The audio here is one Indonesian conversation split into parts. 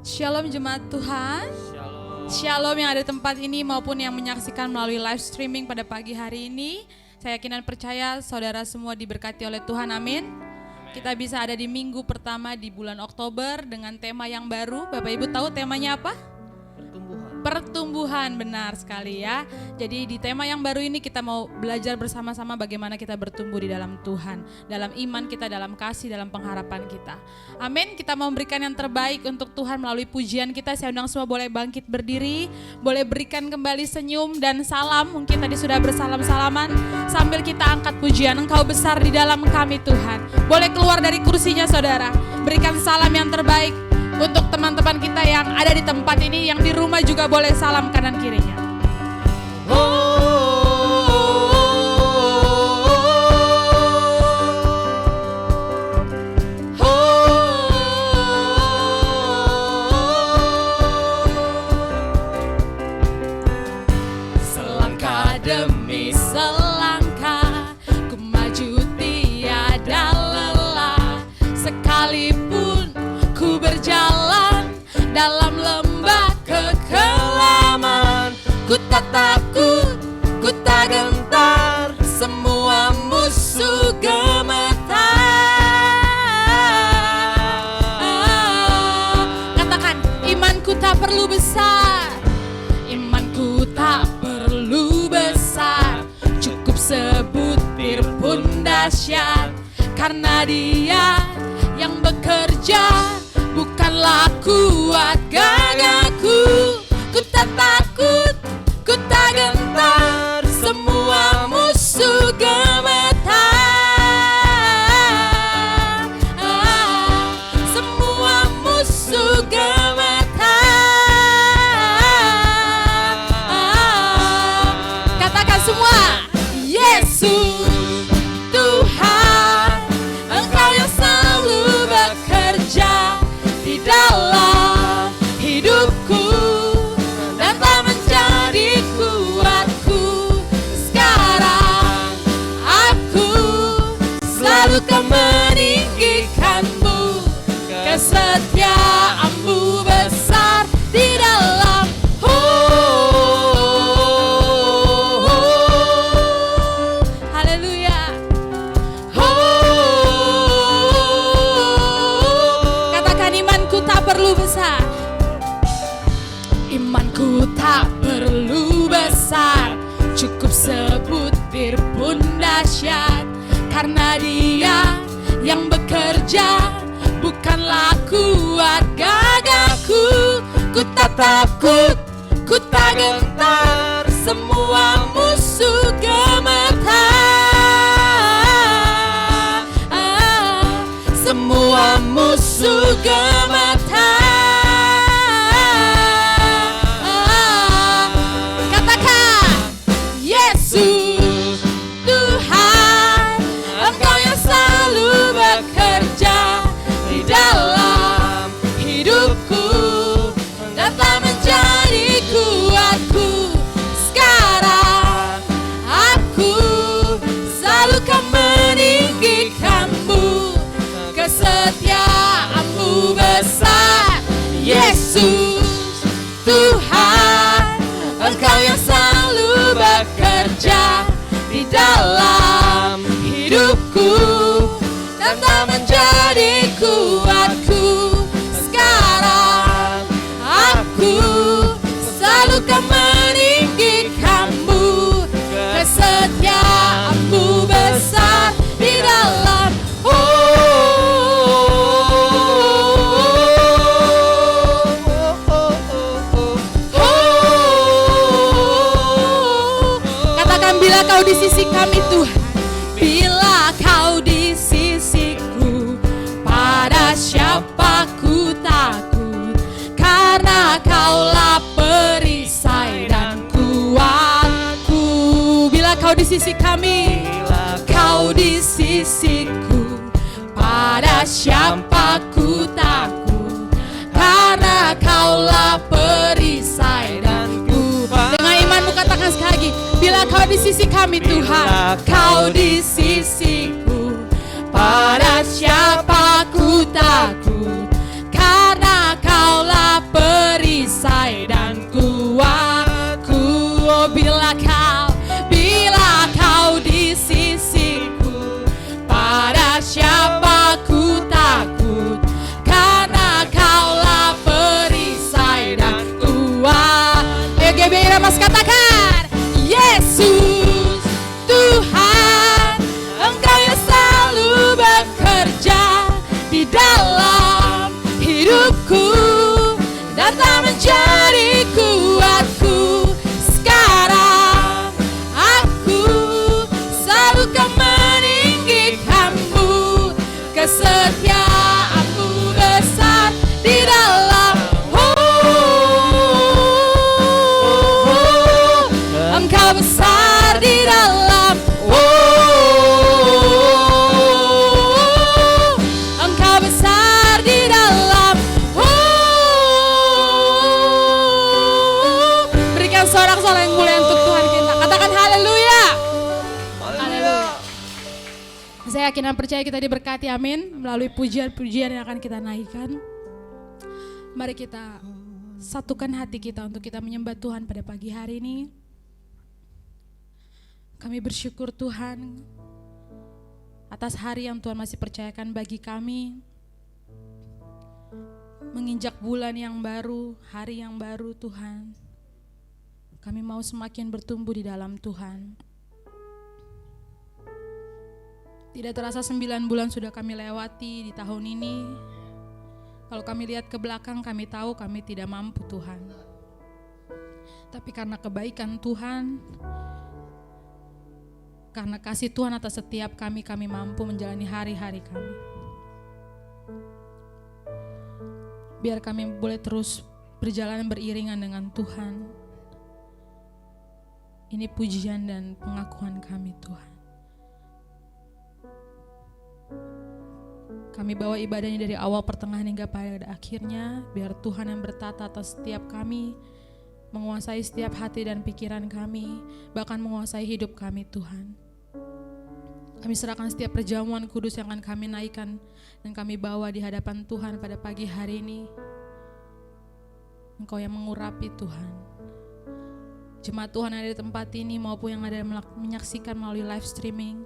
Shalom jemaat Tuhan. Shalom yang ada di tempat ini maupun yang menyaksikan melalui live streaming pada pagi hari ini. Saya yakin dan percaya saudara semua diberkati oleh Tuhan, amin. Kita bisa ada di minggu pertama di bulan Oktober dengan tema yang baru. Bapak Ibu tahu temanya apa? Pertumbuhan, benar sekali ya. Jadi di tema yang baru ini kita mau belajar bersama-sama bagaimana kita bertumbuh di dalam Tuhan, dalam iman kita, dalam kasih, dalam pengharapan kita. Amin. Kita mau memberikan yang terbaik untuk Tuhan melalui pujian kita. Saya undang semua boleh bangkit berdiri, boleh berikan kembali senyum dan salam. Mungkin tadi sudah bersalam-salaman sambil kita angkat pujian. Engkau besar di dalam kami Tuhan. Boleh keluar dari kursinya saudara, berikan salam yang terbaik. Untuk teman-teman kita yang ada di tempat ini, yang di rumah juga boleh salam kanan kirinya. Selangkah demi selangkah, ku maju tiada lelah, sekalipun ku berjalan dalam lembah kekelaman. Ku tak takut, ku tak gentar, semua musuh gemetar. Katakan, imanku tak perlu besar, imanku tak perlu besar, cukup sebutir pun dahsyat, karena Dia yang bekerja. Bukanlah kuat gagahku, ku tak takut, ku tak gentar, semua musuh gemetar. Semua musuh gemetar. Katakan semua, Yesus Tuhan, Engkau yang selalu bekerja di dalam hidupku dan tak menjadi kuatku. Sekarang aku selalu kan meninggikanmu, kesetiaanmu besar di dalam. Haleluya. Katakan, imanku tak perlu besar, imanku tak perlu besar, cukup sebutir pun dahsyat, karena Dia yang bekerja. Bukanlah kuat gagahku, ku tak takut, ku tak gentar, semua musuh gemetar. Semua musuh gemetar. Katakan, Yesus Tuhan, Engkau yang selalu bekerja di dalam hidupku dan tak menjadi kuatku. Sekarang aku selalu kan meninggikanmu, kesetiaanmu besar. Yesus Tuhan, Engkau yang selalu bekerja di dalam hidupku dan tak menjadi kuatku. Sekarang aku selalu kan meninggikanmu, kesetiaanmu besar di dalam. Katakan, bila Kau di sisi kami Tuhan, bila Kau di sisiku, pada siapa ku takut, karena Kaulah perisai dan kuatku. Bila Kau di sisi kami, Kau di sisiku, pada siapa ku takut, karena Kaulah perisai dan kuatku. Dengan imanmu katakan sekali lagi, bila Kau di sisi kami Tuhan, Kau di sisiku, pada siapa ku takut, karena Kaulah kira mas katakan, Yesus Tuhan, Engkau yang selalu bekerja di dalam hidupku, datang menjadi kuatku. Sekarang aku selalu kan meninggikanmu, kesetiaanmu besar di dalam. Engkau besar di dalam. Engkau besar di dalam. Berikan sorak-sorai yang mulia untuk Tuhan kita. Katakan haleluya. Haleluya. Saya yakin dan percaya kita diberkati, amin, melalui pujian-pujian yang akan kita naikkan. Mari kita satukan hati kita untuk kita menyembah Tuhan pada pagi hari ini. Kami bersyukur Tuhan atas hari yang Tuhan masih percayakan bagi kami. Menginjak bulan yang baru, hari yang baru Tuhan. Kami mau semakin bertumbuh di dalam Tuhan. Tidak terasa 9 bulan sudah kami lewati di tahun ini. Kalau kami lihat ke belakang, kami tahu kami tidak mampu Tuhan. Tapi karena kebaikan Tuhan, karena kasih Tuhan atas setiap kami mampu menjalani hari-hari kami. Biar kami boleh terus berjalan beriringan dengan Tuhan. Ini pujian dan pengakuan kami Tuhan. Kami bawa ibadah ini dari awal, pertengahan hingga pada akhirnya. Biar Tuhan yang bertata atas setiap kami, menguasai setiap hati dan pikiran kami, bahkan menguasai hidup kami Tuhan. Kami serahkan setiap perjamuan kudus yang akan kami naikkan dan kami bawa di hadapan Tuhan pada pagi hari ini. Engkau yang mengurapi Tuhan. Jemaat Tuhan yang ada di tempat ini maupun yang ada menyaksikan melalui live streaming,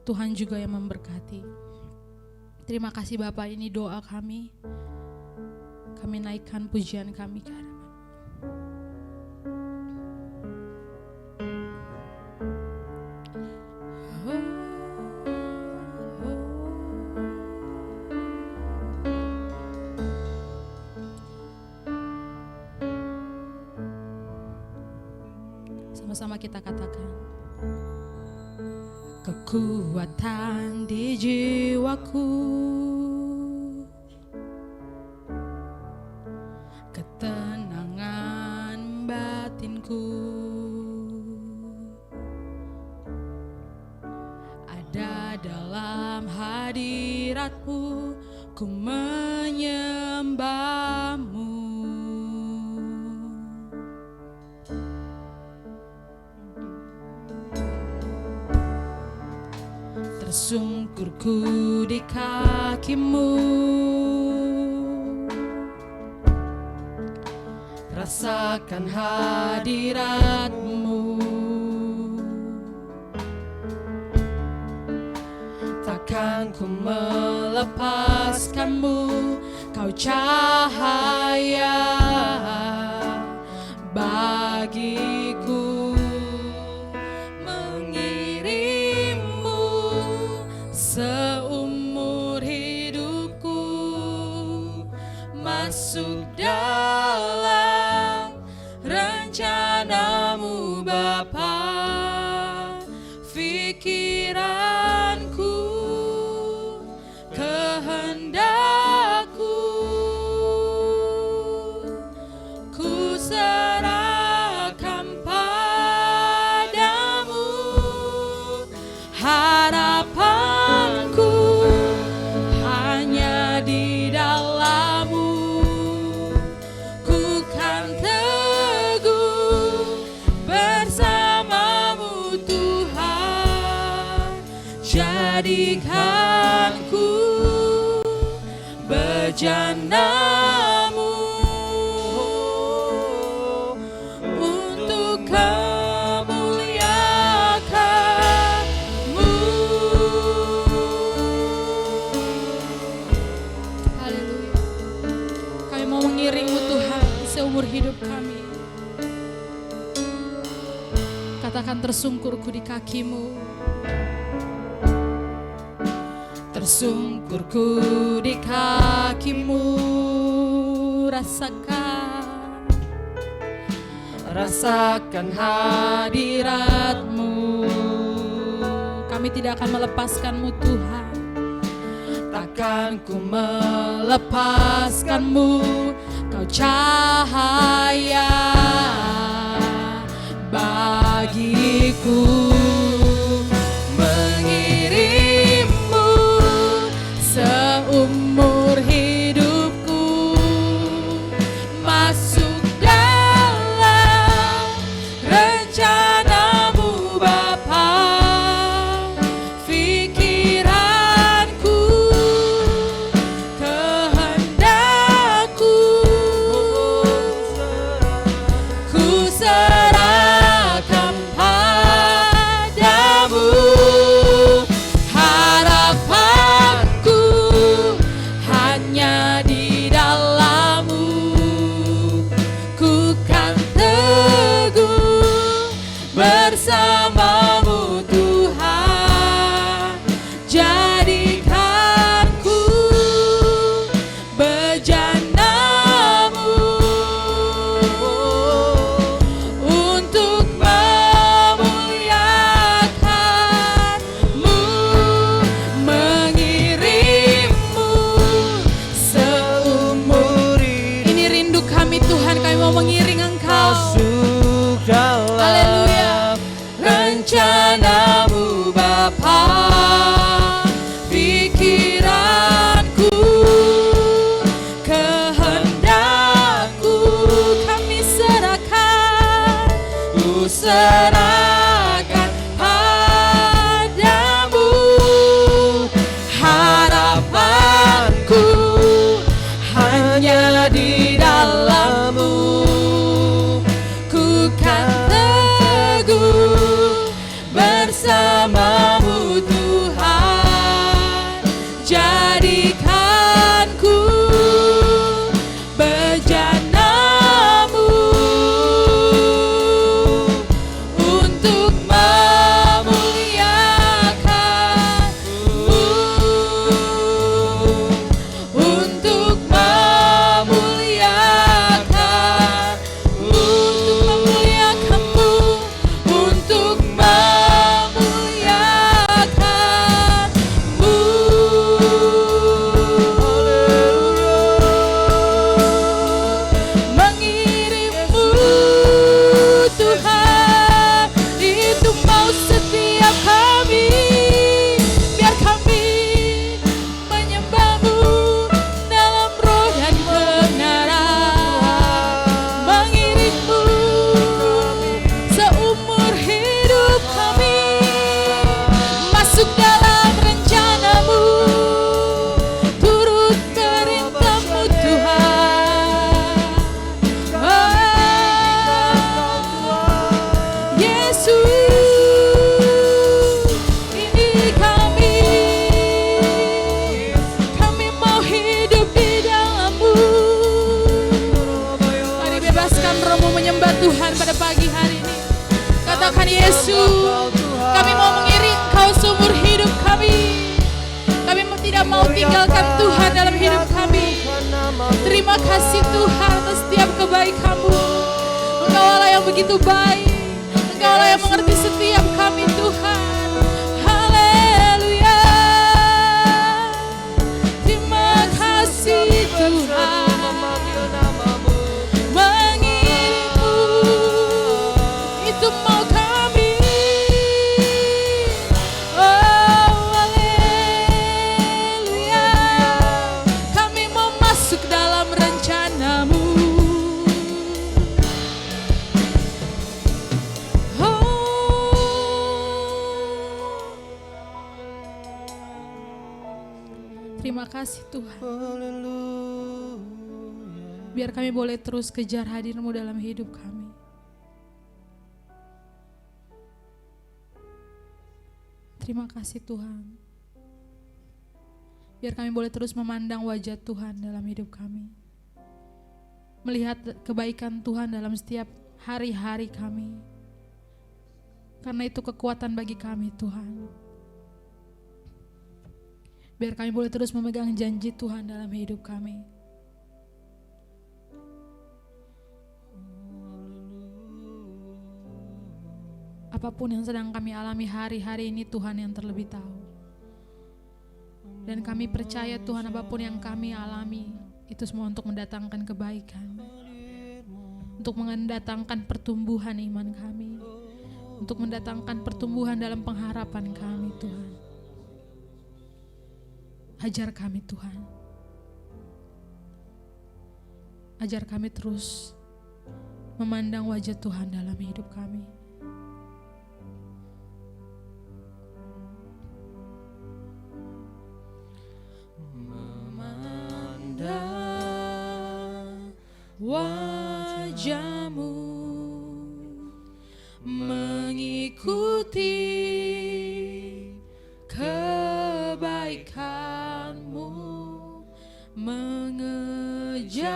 Tuhan juga yang memberkati. Terima kasih Bapak, ini doa kami. Kami naikkan pujian kami ke hadapan. Sama-sama kita katakan. Kekuatan di jiwaku, ketenangan batinku, ada dalam hadirat-Mu, ku menyembah-Mu. Tersungkurku di kaki-Mu, rasakan hadirat-Mu, takkan ku melepaskan-Mu, Kau cahaya bagiku. Seumur hidupku masuk dalam rencana-Mu Bapa. Pikiranku, kehendak-Ku, ku serahkan padamu. Harapanku hanya di dalam-Mu, ku kan teguh bersama-Mu Tuhan. Jadikanku bejana-Mu untuk kemuliaan-Mu. Haleluya. Kami mau mengiring-Mu Tuhan seumur hidup kami. Katakan, tersungkurku di kakimu. Tersungkurku di kakimu. Rasakan hadiratmu. Kami tidak akan melepaskanmu Tuhan. Takkan ku melepaskanmu. Kau cahaya bagiku. Mengirimmu seumur hidupku. Masuk dalam rencanamu Bapa. Pikiranku, kehendakku, ku serahkan padamu. Harapanku hanya di dalam-Mu. Ku kan teguh bersama-Mu Tuhan. Jadikanku bejana-Mu untuk memuliakan-Mu. Mengirimmu seumur. Ini rindu kami Tuhan, kami mau mengiring Engkau. Masuk dalam Haleluya. Rencana-Mu Bapa. Pikiranku, kehendakku, kami serahkan. Ku serahkan padamu. Harapanku hanya di dalam-Mu. Ku kan teguh bersama-Mu Tuhan. Jadikanku bejana-Mu untuk memuliakan-Mu. Untuk memuliakan-Mu. Untuk memuliakan-Mu. Mengirimmu Tuhan, itu mau setiap kami. Biar kami menyembah-Mu dalam roh dan kebenaran. Mengirimmu seumur hidup kami. Masuk dalam rencana-Mu, turut perintah-Mu Tuhan. Yesus, ini kami mau hidup di dalam-Mu. Mari bebaskan roh-Mu menyembah Tuhan pada pagi hari ini. Katakan, Yesus, kami mau mengiring Engkau seumur hidup kami. Kami tidak mau tinggalkan Tuhan dalam hidup kami. Terima kasih Tuhan atas setiap kebaikan-Mu. Engkau Allah yang begitu baik. Engkau Allah yang mengerti setiap kami Tuhan. Haleluya. Terima kasih Tuhan. Mengirimmu, itu mau kami. Oh haleluya. Kami mau masuk dalam rencana-Mu. Terima kasih Tuhan. Biar kami boleh terus kejar hadir-Mu dalam hidup kami. Terima kasih Tuhan. Biar kami boleh terus memandang wajah Tuhan dalam hidup kami. Melihat kebaikan Tuhan dalam setiap hari-hari kami. Karena itu kekuatan bagi kami Tuhan. Biar kami boleh terus memegang janji Tuhan dalam hidup kami. Apapun yang sedang kami alami hari-hari ini, Tuhan yang terlebih tahu. Dan kami percaya Tuhan, apapun yang kami alami itu semua untuk mendatangkan kebaikan, untuk mendatangkan pertumbuhan iman kami, untuk mendatangkan pertumbuhan dalam pengharapan kami Tuhan. Ajar kami Tuhan, ajar kami terus memandang wajah Tuhan dalam hidup kami. Memandang wajah-Mu, mengikuti kebaikan-Mu, mengejar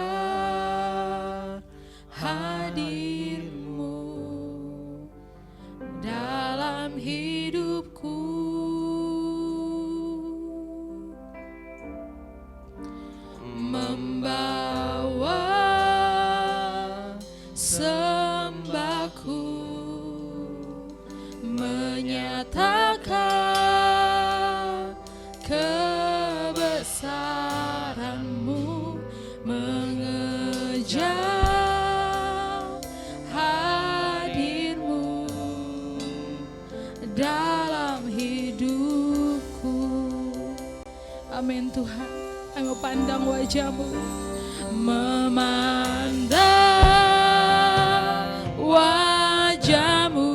hadir-Mu dalam hidupku. Membawa sembahku, menyatakan kebesaran-Mu, mengejar hadir-Mu dalam hidupku. Amin Tuhan. Kami mau pandang wajah-Mu, memandang wajah-Mu,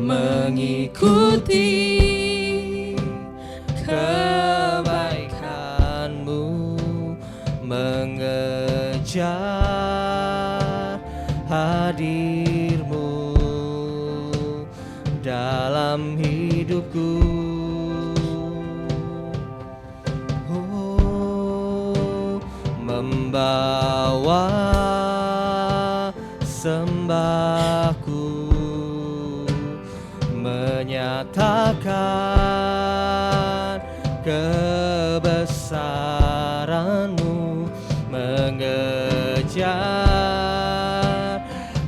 mengikuti kebaikan-Mu, mengejar hadir-Mu dalam hidupku. Membawa sembahku, menyatakan kebesaran-Mu, mengejar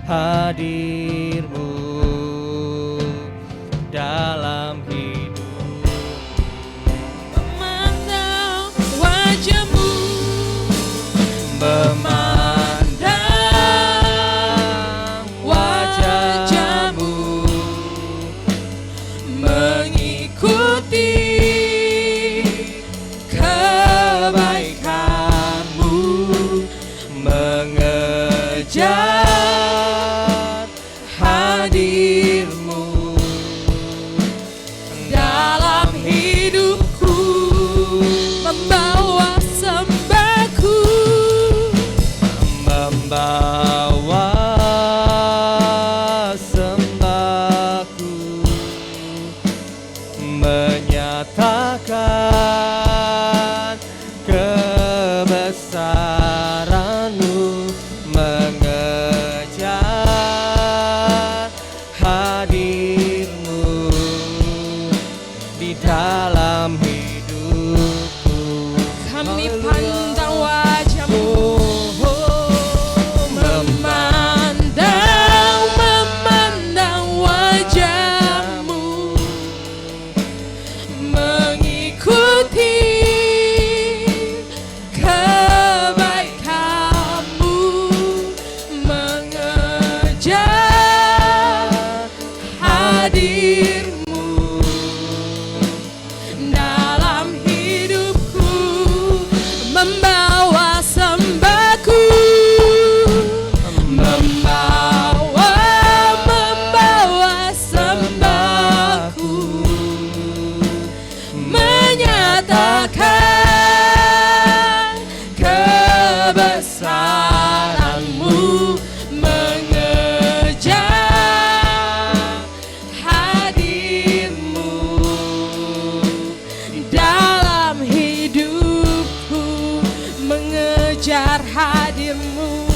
hadir-Mu dalam hidup. Memandang wajah-Mu, memandang wajah-Mu, mengikuti kebaikan-Mu, mengejar hadir-Mu dalam hidupku. Membawa sembahku, membawa sembahku, menyatakan kebesaran-Mu, mengejar hadir-Mu di dalam hidupku. kami pandang wajah-Mu, memandang wajah-Mu, mengikuti kebaikan-Mu, mengejar hadir-Mu dalam hidupku. Membawa sembahku, membawa sembahku, menyatakan kebesaran-Mu, mengejar hadir-Mu dalam hidupku, mengejar hadir-Mu,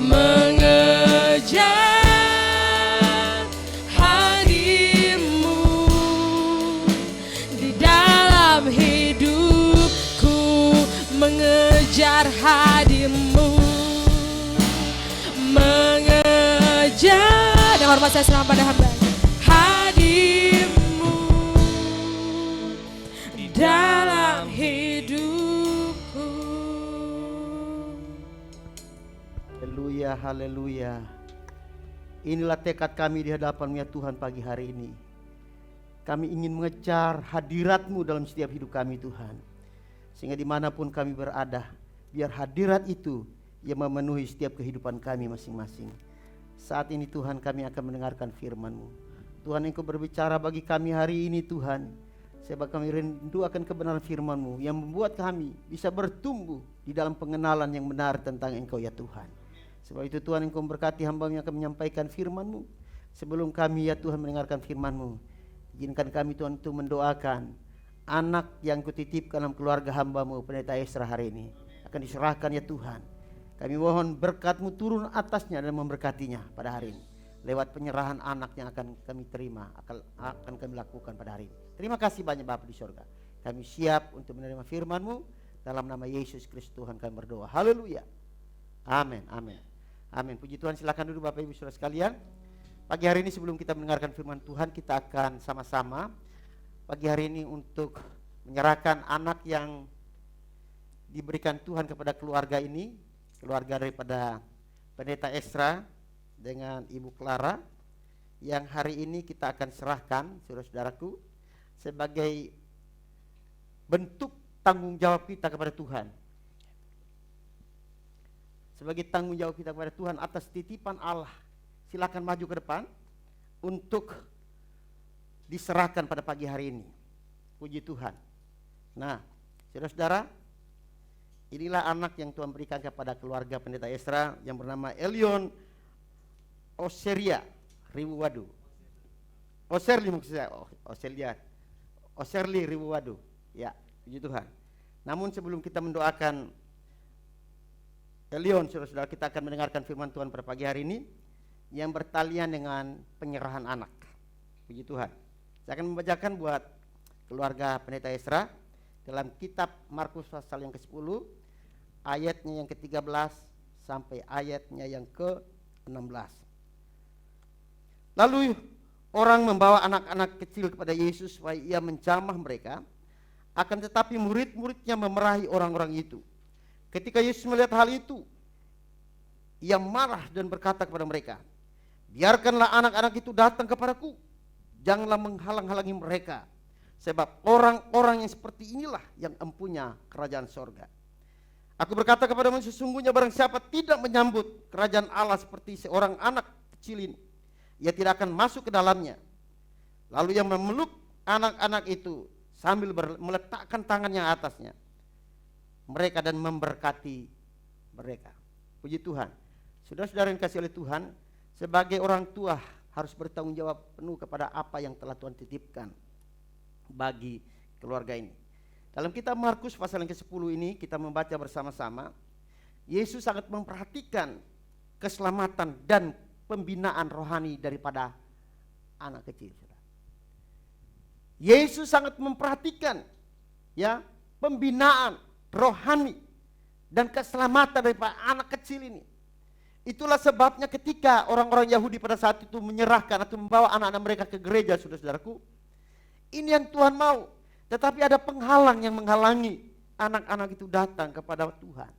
mengejar mengejar hadirmu, mengejar. Dan hormat saya serahkan pada hamba hadirmu dalam hidupku. Haleluya, haleluya. Inilah tekad kami di hadapan-Mu ya Tuhan pagi hari ini. Kami ingin mengejar hadirat-Mu dalam setiap hidup kami Tuhan. Sehingga dimanapun kami berada, biar hadirat itu yang memenuhi setiap kehidupan kami masing-masing. Saat ini Tuhan kami akan mendengarkan firman-Mu. Tuhan Engkau berbicara bagi kami hari ini Tuhan. Sebab kami rindu akan kebenaran firman-Mu yang membuat kami bisa bertumbuh di dalam pengenalan yang benar tentang Engkau ya Tuhan. Sebab itu Tuhan Engkau memberkati hamba-Mu yang akan menyampaikan firman-Mu. Sebelum kami ya Tuhan mendengarkan firman-Mu, izinkan kami Tuhan untuk mendoakan anak yang Kutitipkan dalam keluarga hamba-Mu Pendeta Esra hari ini. Akan diserahkan ya Tuhan. Kami mohon berkat-Mu turun atasnya dan memberkatinya pada hari ini. Lewat penyerahan anak yang akan kami terima, akan kami lakukan pada hari ini. Terima kasih banyak Bapa di surga. Kami siap untuk menerima firman-Mu. Dalam nama Yesus Kristus Tuhan kami berdoa. Haleluya. Amin, amin. Amin. Puji Tuhan, silakan duduk Bapak Ibu Saudara sekalian. Pagi hari ini sebelum kita mendengarkan firman Tuhan, kita akan sama-sama pagi hari ini untuk menyerahkan anak yang diberikan Tuhan kepada keluarga ini, keluarga daripada Pendeta Esra dengan Ibu Clara, yang hari ini kita akan serahkan saudara-saudaraku sebagai bentuk tanggung jawab kita kepada Tuhan. Sebagai tanggung jawab kita kepada Tuhan atas titipan Allah. Silakan maju ke depan untuk diserahkan pada pagi hari ini. Puji Tuhan. Nah, saudara-saudara, inilah anak yang Tuhan berikan kepada keluarga Pendeta Esra yang bernama Elion Oseria Ribuwadu. Oserli maksud saya, Oserli Ribuwadu. Ya, puji Tuhan. Namun sebelum kita mendoakan Elion, saudara-saudara, kita akan mendengarkan firman Tuhan pada pagi hari ini yang bertalian dengan penyerahan anak. Puji Tuhan. Saya akan membacakan buat keluarga Pendeta Esra dalam kitab Markus pasal yang ke-10 ayatnya yang ke-13 sampai ayatnya yang ke-16. Lalu orang membawa anak-anak kecil kepada Yesus supaya ia menjamah mereka, akan tetapi murid-muridnya memerahi orang-orang itu. Ketika Yesus melihat hal itu, ia marah dan berkata kepada mereka, biarkanlah anak-anak itu datang kepadaku, janganlah menghalang-halangi mereka, sebab orang-orang yang seperti inilah yang empunya kerajaan sorga. Aku berkata kepadamu, sesungguhnya barang siapa tidak menyambut kerajaan Allah seperti seorang anak kecil ini, ia tidak akan masuk ke dalamnya. Lalu ia memeluk anak-anak itu sambil meletakkan tangannya atasnya mereka dan memberkati mereka. Puji Tuhan. Saudara-saudara yang kasih oleh Tuhan, sebagai orang tua harus bertanggung jawab penuh kepada apa yang telah Tuhan titipkan bagi keluarga ini. Dalam kitab Markus pasal yang ke-10 ini kita membaca bersama-sama, Yesus sangat memperhatikan keselamatan dan pembinaan rohani daripada anak kecil. Yesus sangat memperhatikan ya pembinaan rohani dan keselamatan daripada anak kecil ini. Itulah sebabnya ketika orang-orang Yahudi pada saat itu menyerahkan atau membawa anak-anak mereka ke gereja, saudara-saudaraku, ini yang Tuhan mau. Tetapi ada penghalang yang menghalangi anak-anak itu datang kepada Tuhan.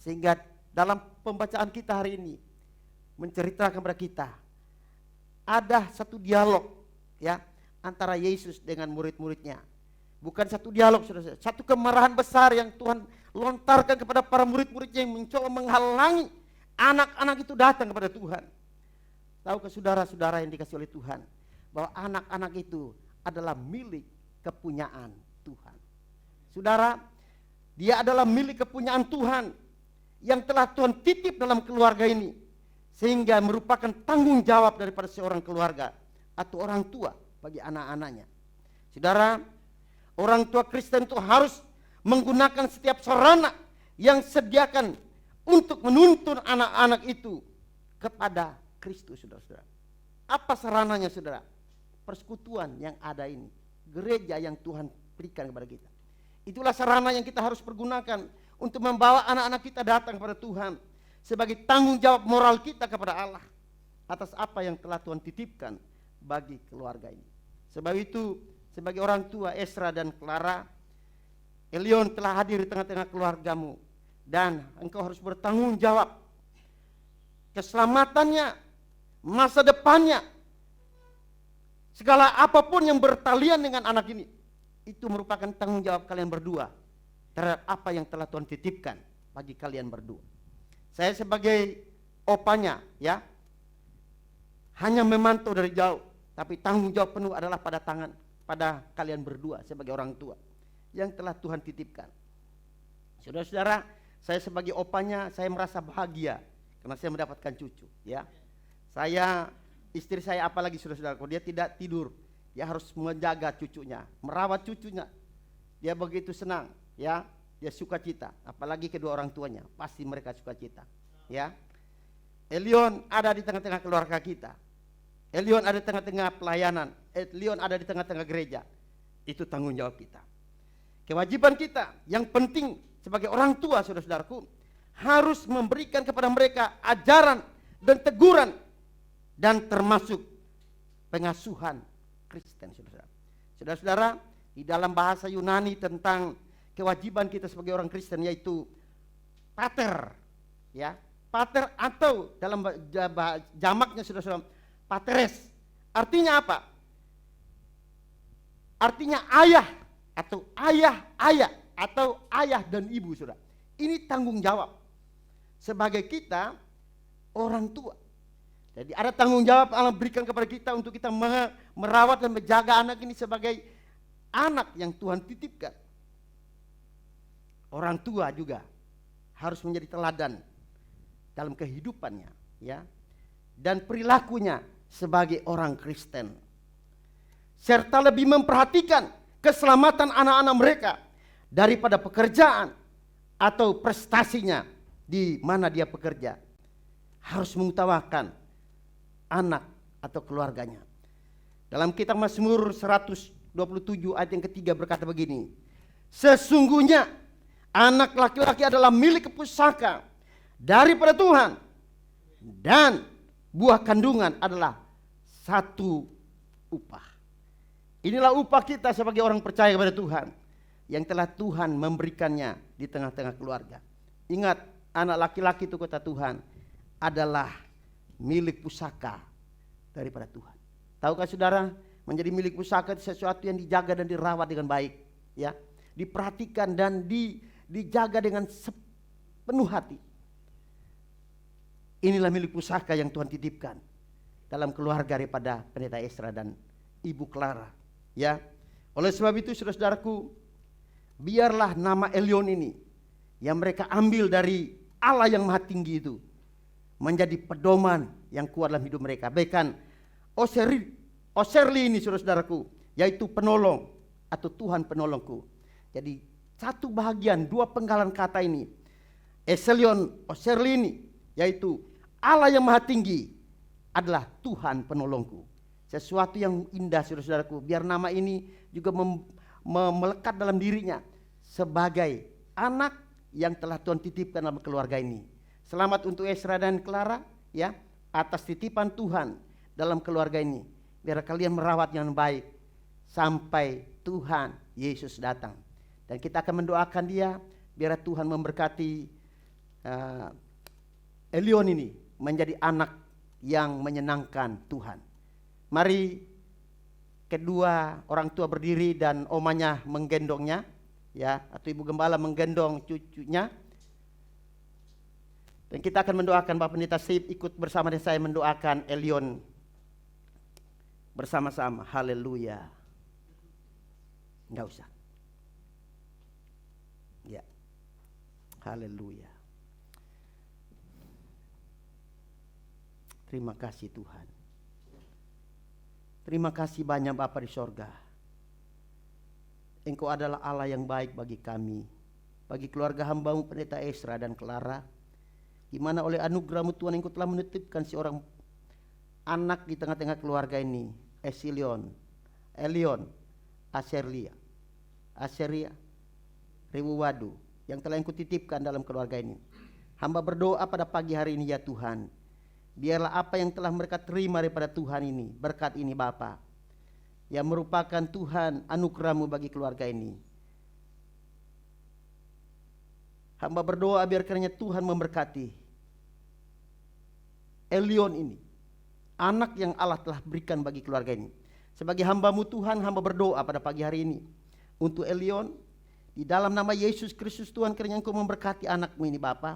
Sehingga dalam pembacaan kita hari ini menceritakan kepada kita ada satu dialog ya antara Yesus dengan murid-muridnya. Bukan satu dialog, saudara-saudara, satu kemarahan besar yang Tuhan lontarkan kepada para murid-muridnya yang mencoba menghalangi anak-anak itu datang kepada Tuhan. Tahu ke saudara-saudara yang dikasih oleh Tuhan, bahwa anak-anak itu adalah milik kepunyaan Tuhan. Saudara, dia adalah milik kepunyaan Tuhan yang telah Tuhan titip dalam keluarga ini, sehingga merupakan tanggung jawab daripada seorang keluarga atau orang tua bagi anak-anaknya. Saudara, orang tua Kristen itu harus menggunakan setiap sarana yang sediakan untuk menuntun anak-anak itu kepada Kristus, saudara-saudara. Apa sarananya, saudara? Persekutuan yang ada ini, gereja yang Tuhan berikan kepada kita. Itulah sarana yang kita harus pergunakan untuk membawa anak-anak kita datang kepada Tuhan sebagai tanggung jawab moral kita kepada Allah atas apa yang telah Tuhan titipkan bagi keluarga ini. Sebab itu, sebagai orang tua Ezra dan Clara, Elion telah hadir di tengah-tengah keluargamu dan engkau harus bertanggung jawab keselamatannya, masa depannya, segala apapun yang bertalian dengan anak ini, itu merupakan tanggung jawab kalian berdua terhadap apa yang telah Tuhan titipkan bagi kalian berdua. Saya sebagai opanya, ya, hanya memantau dari jauh, tapi tanggung jawab penuh adalah pada kalian berdua sebagai orang tua yang telah Tuhan titipkan. Saudara-saudara, saya sebagai opanya, saya merasa bahagia karena saya mendapatkan cucu, ya. Istri saya apalagi saudara-saudara, kalau dia tidak tidur, dia harus menjaga cucunya, merawat cucunya. Dia begitu senang, ya, dia sukacita, apalagi kedua orang tuanya, pasti mereka sukacita, ya. Elion ada di tengah-tengah keluarga kita. Elion ada di tengah-tengah pelayanan. Elion ada di tengah-tengah gereja. Itu tanggung jawab kita. Kewajiban kita yang penting sebagai orang tua, saudara-saudaraku, harus memberikan kepada mereka ajaran dan teguran dan termasuk pengasuhan Kristen, saudara. Saudara-saudara, di dalam bahasa Yunani tentang kewajiban kita sebagai orang Kristen yaitu pater, ya, pater atau dalam jamaknya saudara-saudara pateres. Artinya apa? Artinya ayah atau ayah-ayah atau ayah dan ibu, saudara. Ini tanggung jawab sebagai kita orang tua. Jadi ada tanggung jawab Allah berikan kepada kita untuk kita merawat dan menjaga anak ini sebagai anak yang Tuhan titipkan. Orang tua juga harus menjadi teladan dalam kehidupannya, ya, dan perilakunya sebagai orang Kristen, serta lebih memperhatikan keselamatan anak-anak mereka daripada pekerjaan atau prestasinya di mana dia bekerja. Harus mengutamakan anak atau keluarganya. Dalam kitab Mazmur 127 ayat yang ketiga berkata begini, sesungguhnya anak laki-laki adalah milik pusaka daripada Tuhan, dan buah kandungan adalah satu upah. Inilah upah kita sebagai orang percaya kepada Tuhan yang telah Tuhan memberikannya di tengah-tengah keluarga. Ingat, anak laki-laki itu kata Tuhan adalah milik pusaka daripada Tuhan. Tahukah saudara, menjadi milik pusaka itu sesuatu yang dijaga dan dirawat dengan baik, ya, diperhatikan dan dijaga dengan sepenuh hati. Inilah milik pusaka yang Tuhan titipkan dalam keluarga daripada pendeta Ezra dan Ibu Clara, ya. Oleh sebab itu saudara-saudaraku, biarlah nama Elion ini yang mereka ambil dari Allah yang Maha Tinggi itu menjadi pedoman yang kuat dalam hidup mereka. Bahkan Oserli ini saudara-saudaraku, yaitu penolong atau Tuhan penolongku. Jadi satu bahagian dua penggalan kata ini, Eselion Oserli ini, yaitu Allah yang Maha Tinggi adalah Tuhan penolongku. Sesuatu yang indah saudara-saudaraku, biar nama ini juga melekat dalam dirinya sebagai anak yang telah Tuhan titipkan dalam keluarga ini. Selamat untuk Ezra dan Clara, ya, atas titipan Tuhan dalam keluarga ini. Biar kalian merawat yang baik sampai Tuhan Yesus datang. Dan kita akan mendoakan dia biar Tuhan memberkati Elion ini menjadi anak yang menyenangkan Tuhan. Mari kedua orang tua berdiri dan omanya menggendongnya, ya, atau ibu gembala menggendong cucunya. Dan kita akan mendoakan. Bapak Pendeta Sip ikut bersama dengan saya mendoakan Elion bersama-sama. Haleluya. Enggak usah. Ya. Haleluya. Terima kasih Tuhan. Terima kasih banyak Bapa di sorga. Engkau adalah Allah yang baik bagi kami, bagi keluarga hamba-Mu Pendeta Ezra dan Clara, di mana oleh anugerah-Mu Tuhan Engkau telah menitipkan seorang anak di tengah-tengah keluarga ini, Elion, Aseria, Riwuwadu, yang telah Engkau titipkan dalam keluarga ini. Hamba berdoa pada pagi hari ini ya Tuhan, biarlah apa yang telah mereka terima daripada Tuhan ini, berkat ini Bapa, yang merupakan Tuhan anugerah-Mu bagi keluarga ini. Hamba berdoa biar kiranya Tuhan memberkati Elion ini, anak yang Allah telah berikan bagi keluarga ini. Sebagai hamba-Mu Tuhan, hamba berdoa pada pagi hari ini untuk Elion, di dalam nama Yesus Kristus Tuhan, kiranya Engkau memberkati anak-Mu ini Bapa,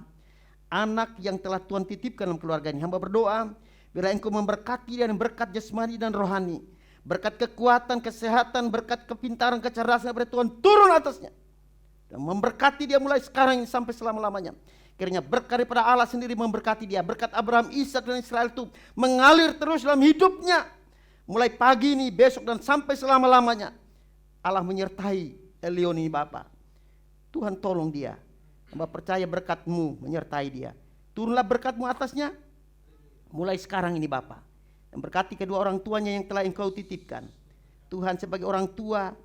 anak yang telah Tuhan titipkan dalam keluarga ini. Hamba berdoa biar Engkau memberkati dia dan berkat jasmani dan rohani, berkat kekuatan, kesehatan, berkat kepintaran, kecerdasan dari Tuhan turun atasnya dan memberkati dia mulai sekarang ini sampai selama-lamanya. Kiranya berkat daripada Allah sendiri memberkati dia, berkat Abraham, Ishak dan Israel itu mengalir terus dalam hidupnya, mulai pagi ini, besok dan sampai selama-lamanya. Allah menyertai Elion ini Bapa. Tuhan tolong dia. Hamba percaya berkat-Mu menyertai dia. Turunlah berkat-Mu atasnya mulai sekarang ini Bapa. Dan berkati kedua orang tuanya yang telah Engkau titipkan. Tuhan, sebagai orang tua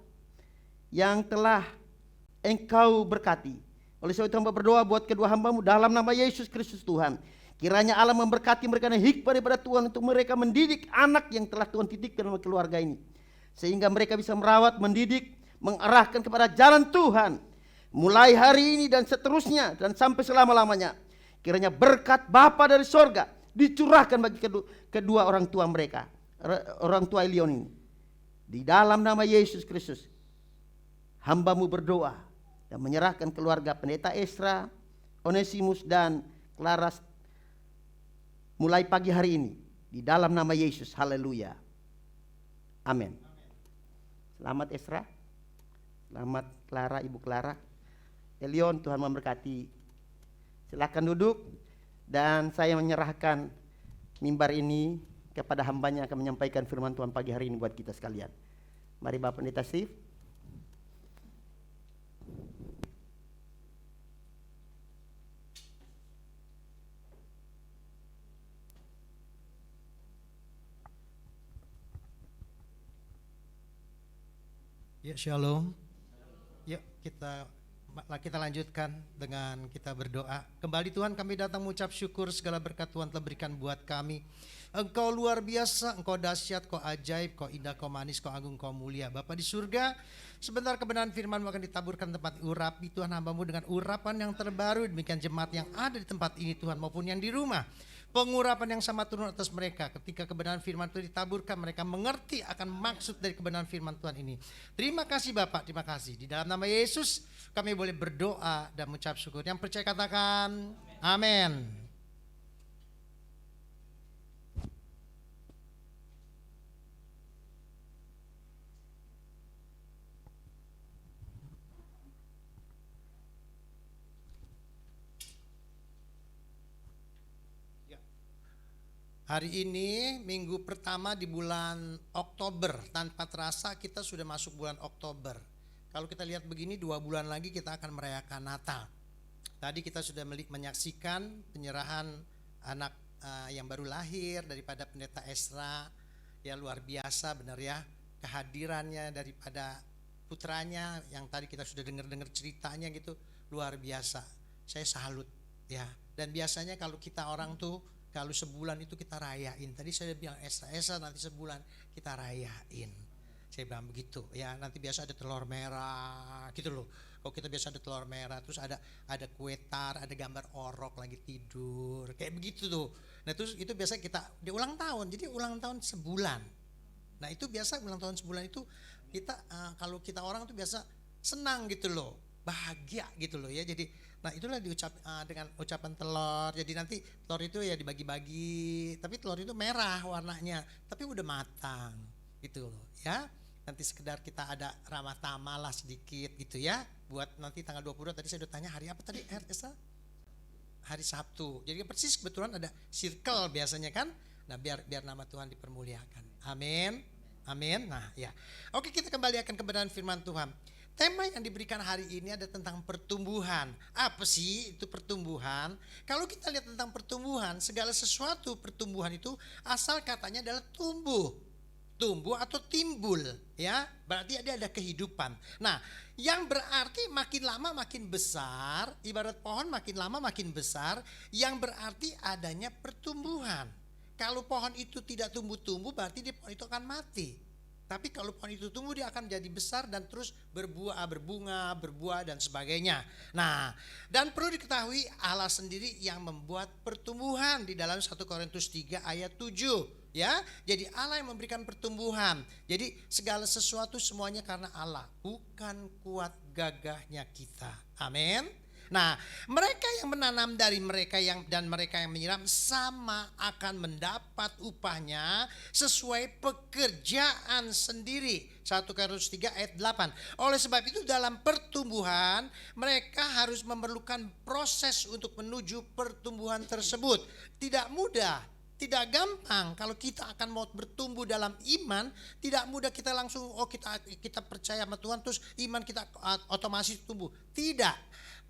yang telah Engkau berkati, oleh sebab itu hamba berdoa buat kedua hamba-Mu dalam nama Yesus Kristus Tuhan. Kiranya Allah memberkati mereka dengan hikmah daripada Tuhan untuk mereka mendidik anak yang telah Tuhan titipkan dalam keluarga ini. Sehingga mereka bisa merawat, mendidik, mengarahkan kepada jalan Tuhan. Mulai hari ini dan seterusnya dan sampai selama-lamanya. Kiranya berkat Bapa dari sorga dicurahkan bagi kedua orang tua mereka, orang tua Elion ini. Di dalam nama Yesus Kristus, hamba-Mu berdoa dan menyerahkan keluarga Pendeta Esra, Onesimus dan Claras mulai pagi hari ini. Di dalam nama Yesus, haleluya. Amin. Selamat Esra, selamat Clara, Ibu Clara. Elion, Tuhan memberkati. Silakan duduk dan saya menyerahkan mimbar ini kepada hambanya akan menyampaikan firman Tuhan pagi hari ini buat kita sekalian. Mari Bapak Pendeta Steve. Ya, shalom. Yuk kita lanjutkan dengan kita berdoa. Kembali Tuhan, kami datang mengucap syukur segala berkat Tuhan telah berikan buat kami. Engkau luar biasa, Engkau dahsyat, Kau ajaib, Kau indah, Kau manis, Kau agung, Kau mulia. Bapa di surga, sebentar kebenaran firman-Mu akan ditaburkan tempat urapi Tuhan hamba-Mu dengan urapan yang terbaru. Demikian jemaat yang ada di tempat ini Tuhan maupun yang di rumah. Pengurapan yang sama turun atas mereka ketika kebenaran firman Tuhan ditaburkan, mereka mengerti akan maksud dari kebenaran firman Tuhan ini. Terima kasih Bapak, terima kasih. Di dalam nama Yesus kami boleh berdoa dan mengucap syukur. Yang percaya katakan amin. Hari ini minggu pertama di bulan Oktober, tanpa terasa kita sudah masuk bulan Oktober. Kalau kita lihat begini 2 bulan lagi kita akan merayakan Natal. Tadi kita sudah menyaksikan penyerahan anak yang baru lahir daripada Pendeta Esra. Ya luar biasa benar ya, kehadirannya daripada putranya yang tadi kita sudah dengar ceritanya gitu, luar biasa. Saya salut ya. Dan biasanya kalau kita orang tuh kalau sebulan itu kita rayain. Tadi saya bilang Esa nanti sebulan kita rayain. Saya bilang begitu ya, nanti biasa ada telur merah gitu loh. Kalau kita biasa ada telur merah, terus ada kue tar, ada gambar orok lagi tidur. Kayak begitu tuh. Nah terus itu biasa kita di ulang tahun. Jadi ulang tahun sebulan. Nah itu biasa ulang tahun sebulan itu kita kalau kita orang tuh biasa senang gitu loh. Bahagia gitu loh ya. Jadi nah itulah diucap dengan ucapan telur. Jadi nanti telur itu ya dibagi-bagi, tapi telur itu merah warnanya, tapi udah matang gitu loh ya. Nanti sekedar kita ada ramah tamah lah sedikit gitu ya. Buat nanti tanggal 22 tadi saya udah tanya hari apa tadi Esa? Hari Sabtu. Jadi persis kebetulan ada circle biasanya kan. Nah biar nama Tuhan dipermuliakan. Amin. Amin. Nah ya. Oke, kita kembali akan kebenaran firman Tuhan. Tema yang diberikan hari ini ada tentang pertumbuhan. Apa sih itu pertumbuhan? Kalau kita lihat tentang pertumbuhan, segala sesuatu pertumbuhan itu asal katanya adalah tumbuh. tumbuh atau timbul, ya. Berarti ada kehidupan. Nah, yang berarti makin lama makin besar, ibarat pohon makin lama makin besar, yang berarti adanya pertumbuhan. Kalau pohon itu tidak tumbuh-tumbuh, berarti pohon itu akan mati. Tapi kalau pohon itu tumbuh, dia akan jadi besar dan terus berbuah, berbunga, berbuah dan sebagainya. Nah, dan perlu diketahui Allah sendiri yang membuat pertumbuhan di dalam 1 Korintus 3 ayat 7. Ya, jadi Allah yang memberikan pertumbuhan. Jadi segala sesuatu semuanya karena Allah, bukan kuat gagahnya kita. Amin. Nah, mereka yang menanam dari mereka yang menyiram sama akan mendapat upahnya sesuai pekerjaan sendiri. 1 Korintus 3 ayat 8. Oleh sebab itu dalam pertumbuhan mereka harus memerlukan proses untuk menuju pertumbuhan tersebut. Tidak mudah. Tidak gampang kalau kita akan mau bertumbuh dalam iman, tidak mudah kita langsung kita percaya sama Tuhan terus iman kita otomatis tumbuh. Tidak.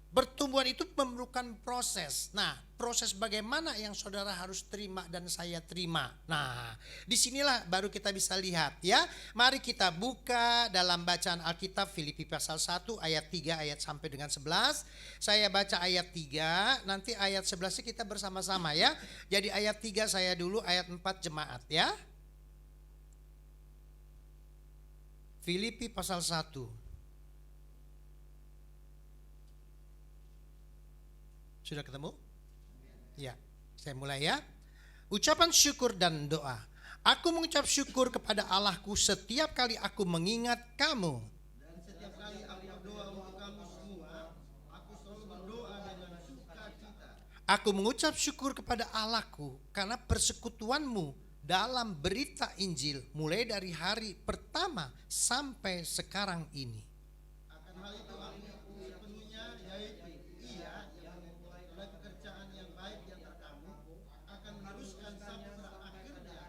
Pertumbuhan itu memerlukan proses. Nah, proses bagaimana yang saudara harus terima dan saya terima. Nah, disinilah baru kita bisa lihat ya. Mari kita buka dalam bacaan Alkitab Filipi pasal 1 ayat 3 ayat sampai dengan 11. Saya baca ayat 3, nanti ayat 11 kita bersama-sama ya. Jadi ayat 3 saya dulu, ayat 4 jemaat ya. Filipi pasal 1. Sudah ketemu? Ya, saya mulai ya. Ucapan syukur dan doa. Aku mengucap syukur kepada Allahku setiap kali aku mengingat kamu. Dan setiap kali aku berdoa untuk kamu semua, aku selalu berdoa dengan sukacita. Aku mengucap syukur kepada Allahku karena persekutuanmu dalam berita Injil mulai dari hari pertama sampai sekarang ini. Akan hal itu aku mengakui sepenuhnya, yaitu Ia yang memulai pekerjaan yang baik di antara kamu akan meneruskan sampai akhirnya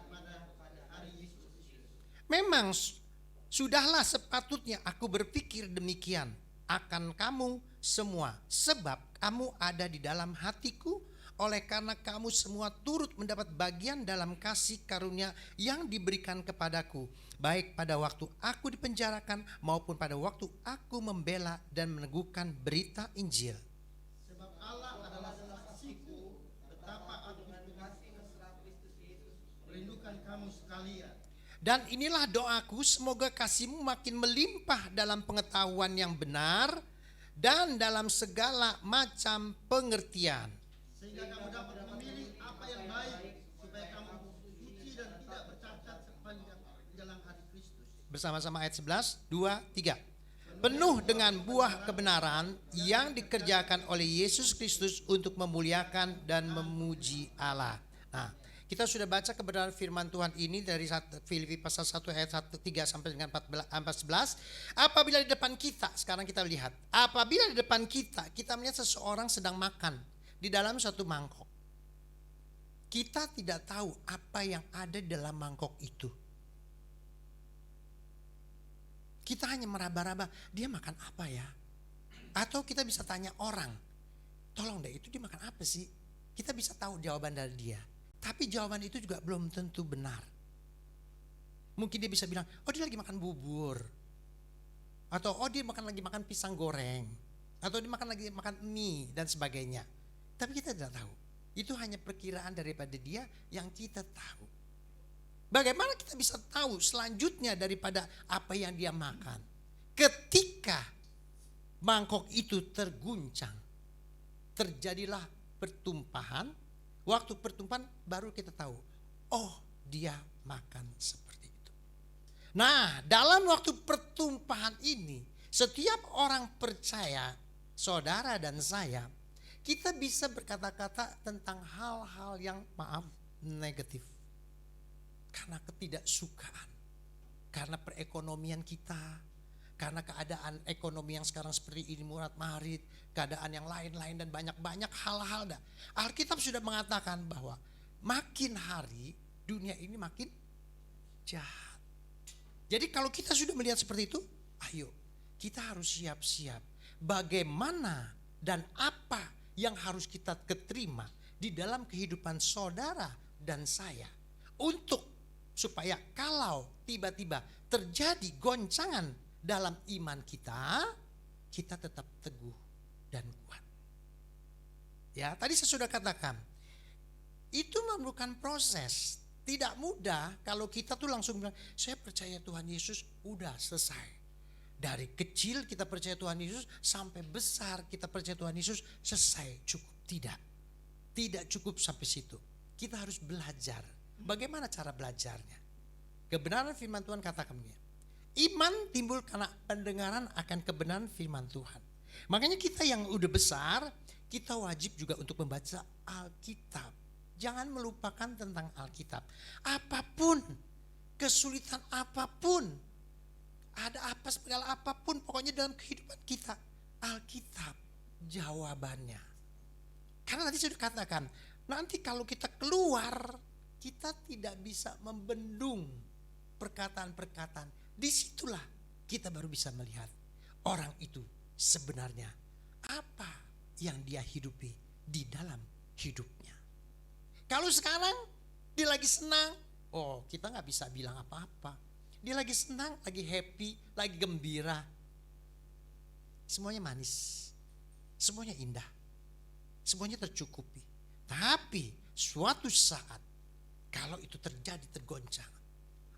pada hari Yesus. Memang sudahlah sepatutnya aku berpikir demikian akan kamu semua, sebab kamu ada di dalam hatiku, oleh karena kamu semua turut mendapat bagian dalam kasih karunia yang diberikan kepadaku, baik pada waktu aku dipenjarakan maupun pada waktu aku membela dan meneguhkan berita Injil. Sebab Allah adalah saksiku betapa aku merindukan kamu sekalian. Dan inilah doaku, semoga kasihmu makin melimpah dalam pengetahuan yang benar dan dalam segala macam pengertian. Sehingga kamu dapat memilih apa yang baik, supaya kamu suci dan tidak bercacat sepanjang menjelang hari Kristus. Bersama-sama ayat 11, 2, 3. Penuh dengan buah kebenaran yang dikerjakan oleh Yesus Kristus untuk memuliakan dan memuji Allah. Nah, kita sudah baca kebenaran firman Tuhan ini dari Filipi pasal 1 ayat 3 sampai dengan 11. Apabila di depan kita, sekarang kita lihat, apabila di depan kita melihat seseorang sedang makan di dalam satu mangkok, kita tidak tahu apa yang ada di dalam mangkok itu. Kita hanya meraba-raba, dia makan apa ya? Atau kita bisa tanya orang, tolong deh itu dia makan apa sih? Kita bisa tahu jawaban dari dia. Tapi jawaban itu juga belum tentu benar. Mungkin dia bisa bilang, oh dia lagi makan bubur. Atau oh dia lagi makan pisang goreng. Atau dia lagi makan mie dan sebagainya. Tapi kita tidak tahu. Itu hanya perkiraan daripada dia yang kita tahu. Bagaimana kita bisa tahu selanjutnya daripada apa yang dia makan? Ketika mangkok itu terguncang, terjadilah pertumpahan. Waktu pertumpahan baru kita tahu, oh dia makan seperti itu. Nah, dalam waktu pertumpahan ini, setiap orang percaya, saudara dan saya, kita bisa berkata-kata tentang hal-hal yang negatif. Karena ketidaksukaan, karena perekonomian kita, karena keadaan ekonomi yang sekarang seperti ini murad marid, keadaan yang lain-lain dan banyak-banyak hal-hal. Alkitab sudah mengatakan bahwa makin hari dunia ini makin jahat. Jadi kalau kita sudah melihat seperti itu, ayo kita harus siap-siap. Bagaimana dan apa yang harus kita keterima di dalam kehidupan saudara dan saya untuk supaya kalau tiba-tiba terjadi goncangan dalam iman kita, kita tetap teguh dan kuat. Ya, tadi saya sudah katakan, itu memerlukan proses. Tidak mudah kalau kita tuh langsung bilang, saya percaya Tuhan Yesus, udah selesai. Dari kecil kita percaya Tuhan Yesus sampai besar kita percaya Tuhan Yesus, selesai, cukup. Tidak cukup sampai situ. Kita harus belajar. Bagaimana cara belajarnya? Kebenaran firman Tuhan katakan begini. Iman timbul karena pendengaran akan kebenaran firman Tuhan. Makanya kita yang udah besar, kita wajib juga untuk membaca Alkitab. Jangan melupakan tentang Alkitab. Apapun, kesulitan apapun, ada apa segala apapun, pokoknya dalam kehidupan kita, Alkitab jawabannya. Karena tadi sudah katakan, nanti kalau kita keluar, kita tidak bisa membendung perkataan-perkataan. Disitulah kita baru bisa melihat orang itu sebenarnya apa yang dia hidupi di dalam hidupnya. Kalau sekarang dia lagi senang, oh kita gak bisa bilang apa-apa. Dia lagi senang, lagi happy, lagi gembira. Semuanya manis, semuanya indah, semuanya tercukupi. Tapi suatu saat kalau itu terjadi tergoncang,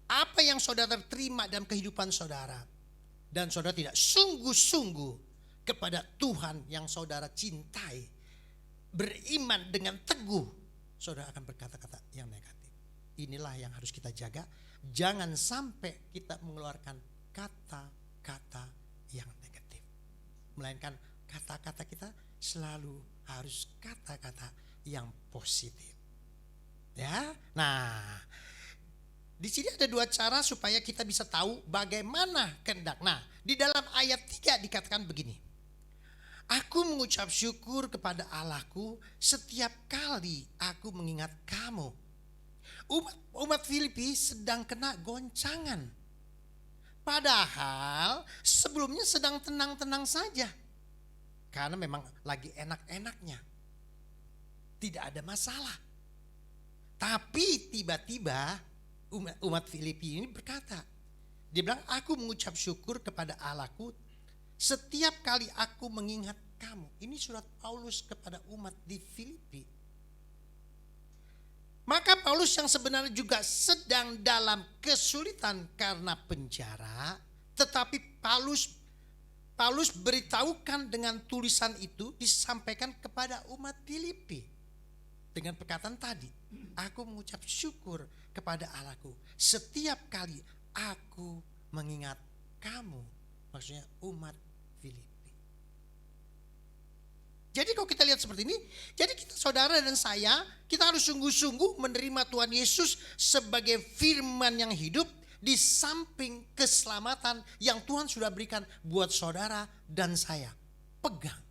apa yang saudara terima dalam kehidupan saudara, dan saudara tidak sungguh-sungguh kepada Tuhan yang saudara cintai, beriman dengan teguh, saudara akan berkata-kata yang negatif. Inilah yang harus kita jaga. Jangan sampai kita mengeluarkan kata-kata yang negatif, melainkan kata-kata kita selalu harus kata-kata yang positif. Ya, nah di sini ada dua cara supaya kita bisa tahu bagaimana kehendak. Nah, di dalam ayat 3 dikatakan begini. Aku mengucap syukur kepada Allahku setiap kali aku mengingat kamu. Umat Filipi sedang kena goncangan. Padahal sebelumnya sedang tenang-tenang saja. Karena memang lagi enak-enaknya. Tidak ada masalah. Tapi tiba-tiba umat Filipi ini berkata, dia bilang, aku mengucap syukur kepada Allahku setiap kali aku mengingat kamu. Ini surat Paulus kepada umat di Filipi. Maka Paulus yang sebenarnya juga sedang dalam kesulitan karena penjara, tetapi Paulus beritahukan dengan tulisan itu disampaikan kepada umat Filipi. Dengan perkataan tadi, aku mengucap syukur kepada Allahku setiap kali aku mengingat kamu. Maksudnya umat Filipi. Jadi kalau kita lihat seperti ini, jadi kita saudara dan saya, kita harus sungguh-sungguh menerima Tuhan Yesus sebagai firman yang hidup di samping keselamatan yang Tuhan sudah berikan buat saudara dan saya. Pegang,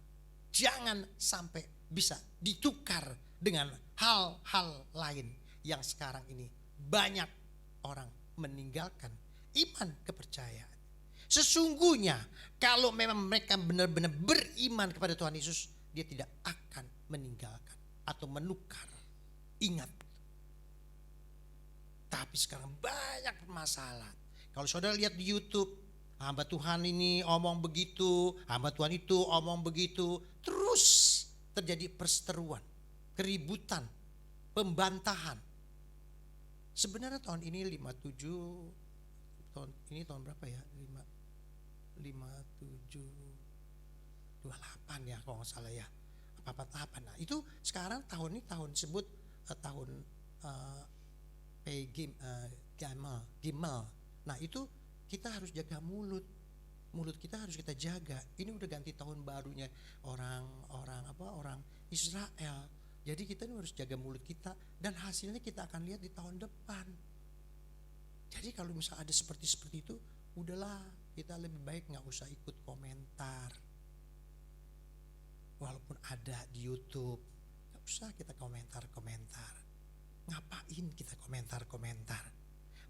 jangan sampai bisa ditukar dengan hal-hal lain yang sekarang ini banyak orang meninggalkan iman kepercayaan. Sesungguhnya kalau memang mereka benar-benar beriman kepada Tuhan Yesus, dia tidak akan meninggalkan atau menukar. Ingat. Tapi sekarang banyak permasalahan. Kalau saudara lihat di YouTube, hamba Tuhan ini omong begitu, hamba Tuhan itu omong begitu. Terus terjadi perseteruan, keributan, pembantahan. Sebenarnya tahun ini 57, tahun berapa ya? 28 ya kalau nggak salah ya, 48. Nah itu sekarang tahun ini tahun disebut tahun Gimel. Nah itu kita harus jaga mulut kita harus kita jaga. Ini udah ganti tahun barunya orang Israel. Jadi kita ini harus jaga mulut kita, dan hasilnya kita akan lihat di tahun depan. Jadi kalau misalnya ada seperti itu, udahlah, kita lebih baik nggak usah ikut komentar. Walaupun ada di YouTube, nggak usah kita komentar. Ngapain kita komentar?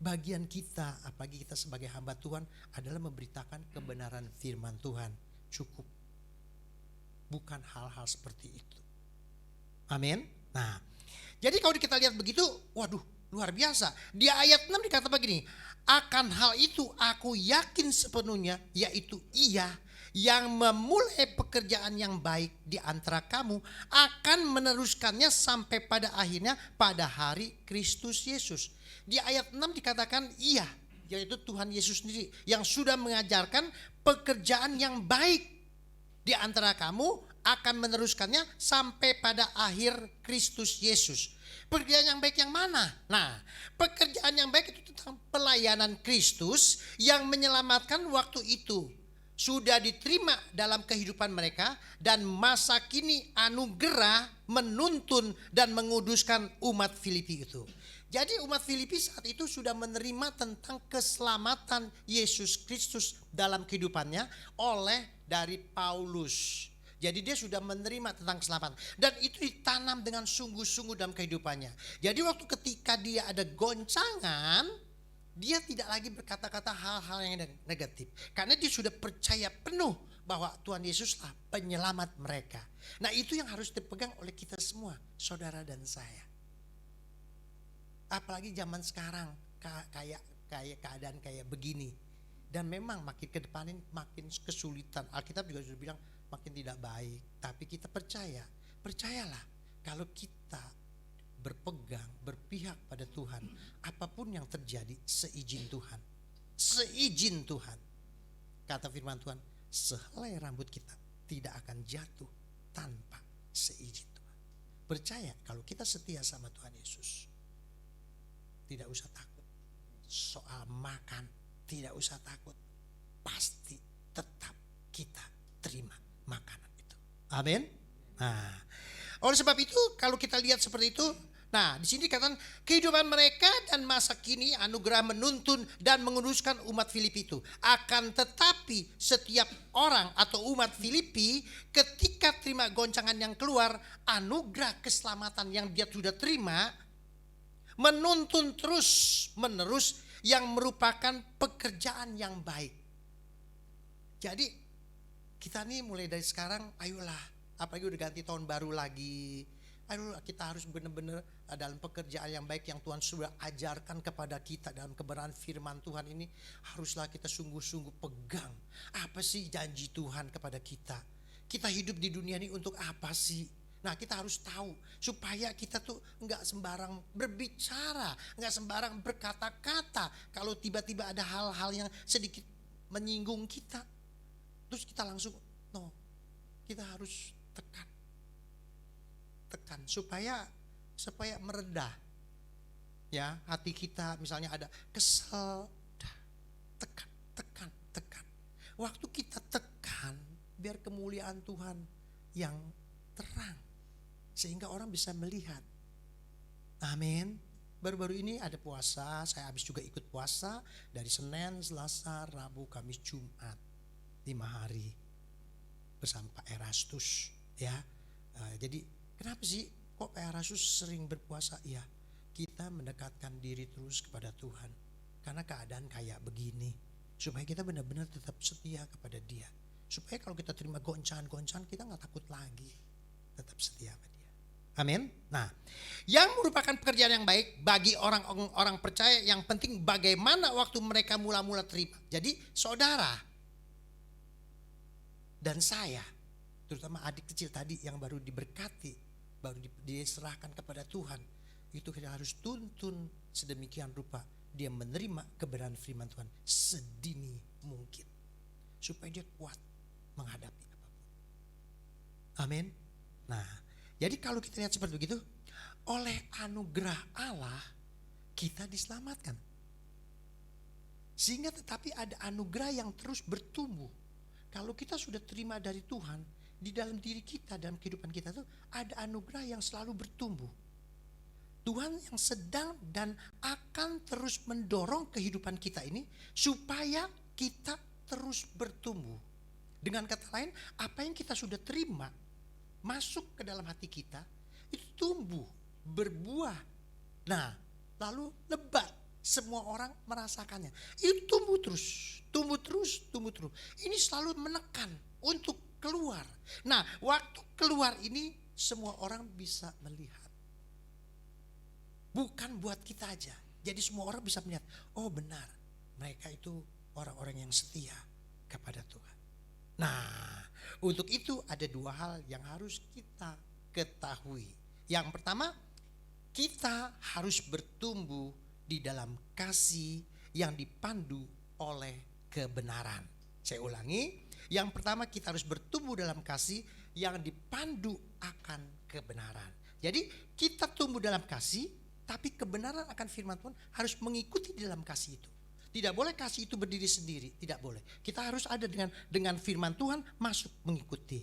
Bagian kita, apalagi kita sebagai hamba Tuhan, adalah memberitakan kebenaran firman Tuhan. Cukup. Bukan hal-hal seperti itu. Amin. Nah, jadi kalau kita lihat begitu, waduh, Luar biasa. Di ayat 6 dikata begini, akan hal itu aku yakin sepenuhnya, yaitu Ia yang memulai pekerjaan yang baik di antara kamu akan meneruskannya sampai pada akhirnya pada hari Kristus Yesus. Di ayat 6 dikatakan Ia, yaitu Tuhan Yesus sendiri yang sudah mengajarkan pekerjaan yang baik di antara kamu akan meneruskannya sampai pada akhir Kristus Yesus. Pekerjaan yang baik yang mana? Nah, pekerjaan yang baik itu tentang pelayanan Kristus yang menyelamatkan waktu itu sudah diterima dalam kehidupan mereka, dan masa kini anugerah menuntun dan menguduskan umat Filipi itu. Jadi umat Filipi saat itu sudah menerima tentang keselamatan Yesus Kristus dalam kehidupannya oleh dari Paulus. Jadi dia sudah menerima tentang keselamatan. Dan itu ditanam dengan sungguh-sungguh dalam kehidupannya. Jadi waktu ketika dia ada goncangan, dia tidak lagi berkata-kata hal-hal yang negatif. Karena dia sudah percaya penuh bahwa Tuhan Yesuslah penyelamat mereka. Nah itu yang harus dipegang oleh kita semua, saudara dan saya. Apalagi zaman sekarang kayak keadaan kayak begini. Dan memang makin ke depan ini makin kesulitan. Alkitab juga sudah bilang makin tidak baik. Tapi kita percayalah kalau kita berpegang, berpihak pada Tuhan, apapun yang terjadi seizin Tuhan. Seizin Tuhan. Kata firman Tuhan, sehelai rambut kita tidak akan jatuh tanpa seizin Tuhan. Percaya kalau kita setia sama Tuhan Yesus, tidak usah takut. Soal makan, tidak usah takut. Pasti tetap kita terima makanan itu. Amin. Nah, oleh sebab itu kalau kita lihat seperti itu, nah di sini dikatakan kehidupan mereka dan masa kini anugerah menuntun dan menguduskan umat Filipi itu. Akan tetapi setiap orang atau umat Filipi ketika terima goncangan yang keluar, anugerah keselamatan yang dia sudah terima menuntun terus menerus yang merupakan pekerjaan yang baik. Jadi kita nih mulai dari sekarang ayolah, apalagi udah ganti tahun baru lagi, ayolah kita harus benar-benar dalam pekerjaan yang baik yang Tuhan sudah ajarkan kepada kita dalam kebenaran firman Tuhan ini. Haruslah kita sungguh-sungguh pegang. Apa sih janji Tuhan kepada kita? Kita hidup di dunia ini untuk apa sih? Nah kita harus tahu supaya kita tuh enggak sembarang berbicara, enggak sembarang berkata-kata. Kalau tiba-tiba ada hal-hal yang sedikit menyinggung kita, terus kita langsung kita harus tekan supaya meredah ya hati kita. Misalnya ada kesel, tekan. Waktu kita tekan, biar kemuliaan Tuhan yang terang sehingga orang bisa melihat. Amin. Baru-baru ini ada puasa, saya habis juga ikut puasa dari Senin, Selasa, Rabu, Kamis, Jumat, 5 hari bersama Pak Erastus ya. Jadi kenapa sih kok Pak Erastus sering berpuasa? Ya kita mendekatkan diri terus kepada Tuhan karena keadaan kayak begini, supaya kita benar-benar tetap setia kepada Dia, supaya kalau kita terima goncangan kita gak takut lagi, tetap setia sama Dia. Amin. Nah, yang merupakan pekerjaan yang baik bagi orang-orang percaya, yang penting bagaimana waktu mereka mula-mula terima. Jadi saudara dan saya, terutama adik kecil tadi yang baru diberkati, baru diserahkan kepada Tuhan, itu kita harus tuntun sedemikian rupa dia menerima kebenaran firman Tuhan sedini mungkin, supaya dia kuat menghadapi apapun. Amin. Nah, jadi kalau kita lihat seperti begitu, oleh anugerah Allah kita diselamatkan. Sehingga tetapi ada anugerah yang terus bertumbuh. Kalau kita sudah terima dari Tuhan, di dalam diri kita, dalam kehidupan kita tuh ada anugerah yang selalu bertumbuh. Tuhan yang sedang dan akan terus mendorong kehidupan kita ini supaya kita terus bertumbuh. Dengan kata lain, apa yang kita sudah terima masuk ke dalam hati kita, itu tumbuh, berbuah. Nah, lalu lebat, semua orang merasakannya. Itu tumbuh terus. Ini selalu menekan untuk keluar. Nah, waktu keluar ini semua orang bisa melihat. Bukan buat kita aja. Jadi semua orang bisa melihat, oh benar, mereka itu orang-orang yang setia kepada Tuhan. Nah, untuk itu ada dua hal yang harus kita ketahui. Yang pertama, kita harus bertumbuh di dalam kasih yang dipandu oleh kebenaran. Saya ulangi, yang pertama kita harus bertumbuh dalam kasih yang dipandu akan kebenaran. Jadi kita tumbuh dalam kasih, tapi kebenaran akan firman Tuhan harus mengikuti di dalam kasih itu. Tidak boleh kasih itu berdiri sendiri, tidak boleh. Kita harus ada dengan firman Tuhan masuk mengikuti.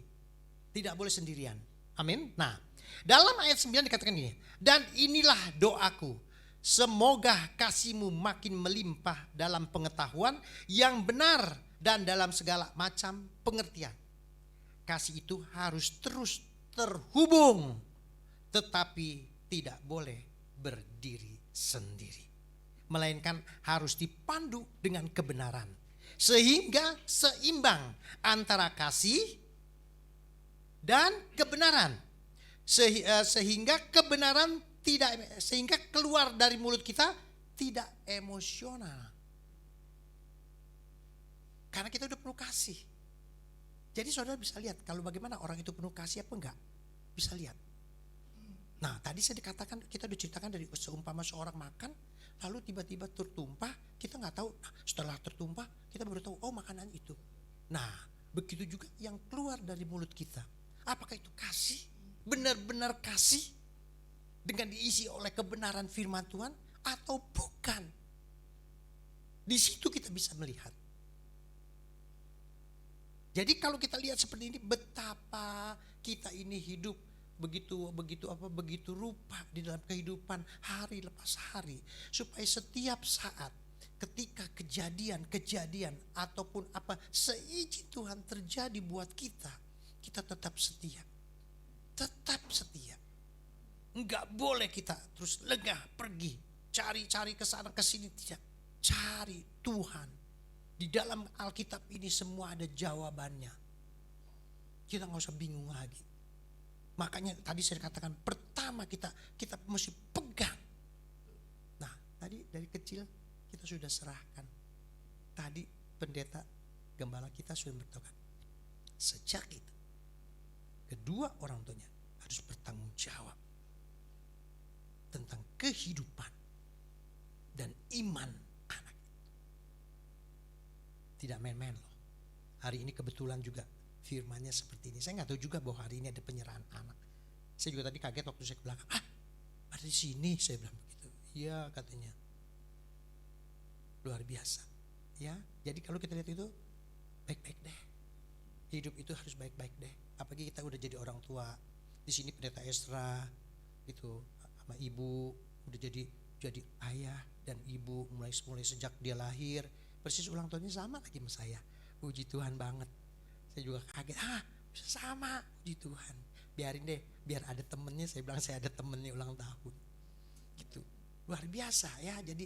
Tidak boleh sendirian. Amin. Nah, dalam ayat 9 dikatakan gini, dan inilah doaku, semoga kasihmu makin melimpah dalam pengetahuan yang benar dan dalam segala macam pengertian. Kasih itu harus terus terhubung, tetapi tidak boleh berdiri sendiri, melainkan harus dipandu dengan kebenaran, sehingga seimbang antara kasih dan kebenaran, sehingga kebenaran tidak, sehingga keluar dari mulut kita tidak emosional, karena kita udah penuh kasih. Jadi saudara bisa lihat kalau bagaimana orang itu penuh kasih apa enggak, bisa lihat. Nah tadi saya dikatakan, kita diceritakan dari seumpama seorang makan, lalu tiba-tiba tertumpah, kita nggak tahu. Nah, setelah tertumpah kita baru tahu, oh makanan itu. Nah begitu juga yang keluar dari mulut kita, apakah itu kasih, benar-benar kasih dengan diisi oleh kebenaran firman Tuhan atau bukan? Di situ kita bisa melihat. Jadi kalau kita lihat seperti ini, betapa kita ini hidup begitu rupa di dalam kehidupan hari lepas hari, supaya setiap saat ketika kejadian ataupun apa seizin Tuhan terjadi buat kita, kita tetap setia. Tetap setia. Enggak boleh kita terus lengah pergi cari-cari ke sana ke sini, tidak. Cari Tuhan. Di dalam Alkitab ini semua ada jawabannya. Kita nggak usah bingung lagi. Makanya tadi saya katakan pertama kita mesti pegang. Nah tadi dari kecil kita sudah serahkan. Tadi pendeta gembala kita sudah berkata, sejak itu kedua orang tuanya harus bertanggung jawab tentang kehidupan dan iman anak. Tidak main-main loh. Hari ini kebetulan juga firmannya seperti ini. Saya nggak tahu juga bahwa hari ini ada penyerahan anak. Saya juga tadi kaget waktu saya ke belakang. Ada di sini, saya bilang begitu. Iya katanya. Luar biasa. Ya, jadi kalau kita lihat itu baik-baik deh. Hidup itu harus baik-baik deh. Apalagi kita udah jadi orang tua. Di sini pendeta Esra itu sama ibu udah jadi ayah dan ibu mulai sejak dia lahir. Persis ulang tahunnya sama lagi sama saya. Puji Tuhan banget. Saya juga kaget, bisa sama, puji Tuhan. Biarin deh, biar ada temennya. Saya bilang saya ada temennya ulang tahun. Gitu, luar biasa ya. Jadi,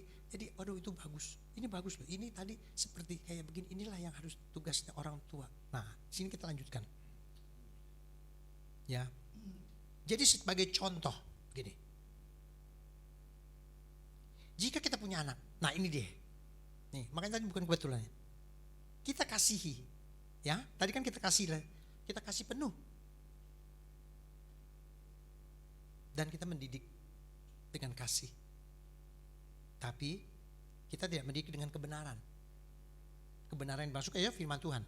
waduh itu bagus. Ini bagus loh. Ini tadi seperti kayak begini. Inilah yang harus tugasnya orang tua. Nah, sini kita lanjutkan. Ya, jadi sebagai contoh, gini. Jika kita punya anak, nah ini deh. Nih, makanya tadi bukan kebetulan. Kita kasihi. Ya, tadi kan kita kasih penuh. Dan kita mendidik dengan kasih. Tapi kita tidak mendidik dengan kebenaran. Kebenaran yang masuk aja firman Tuhan.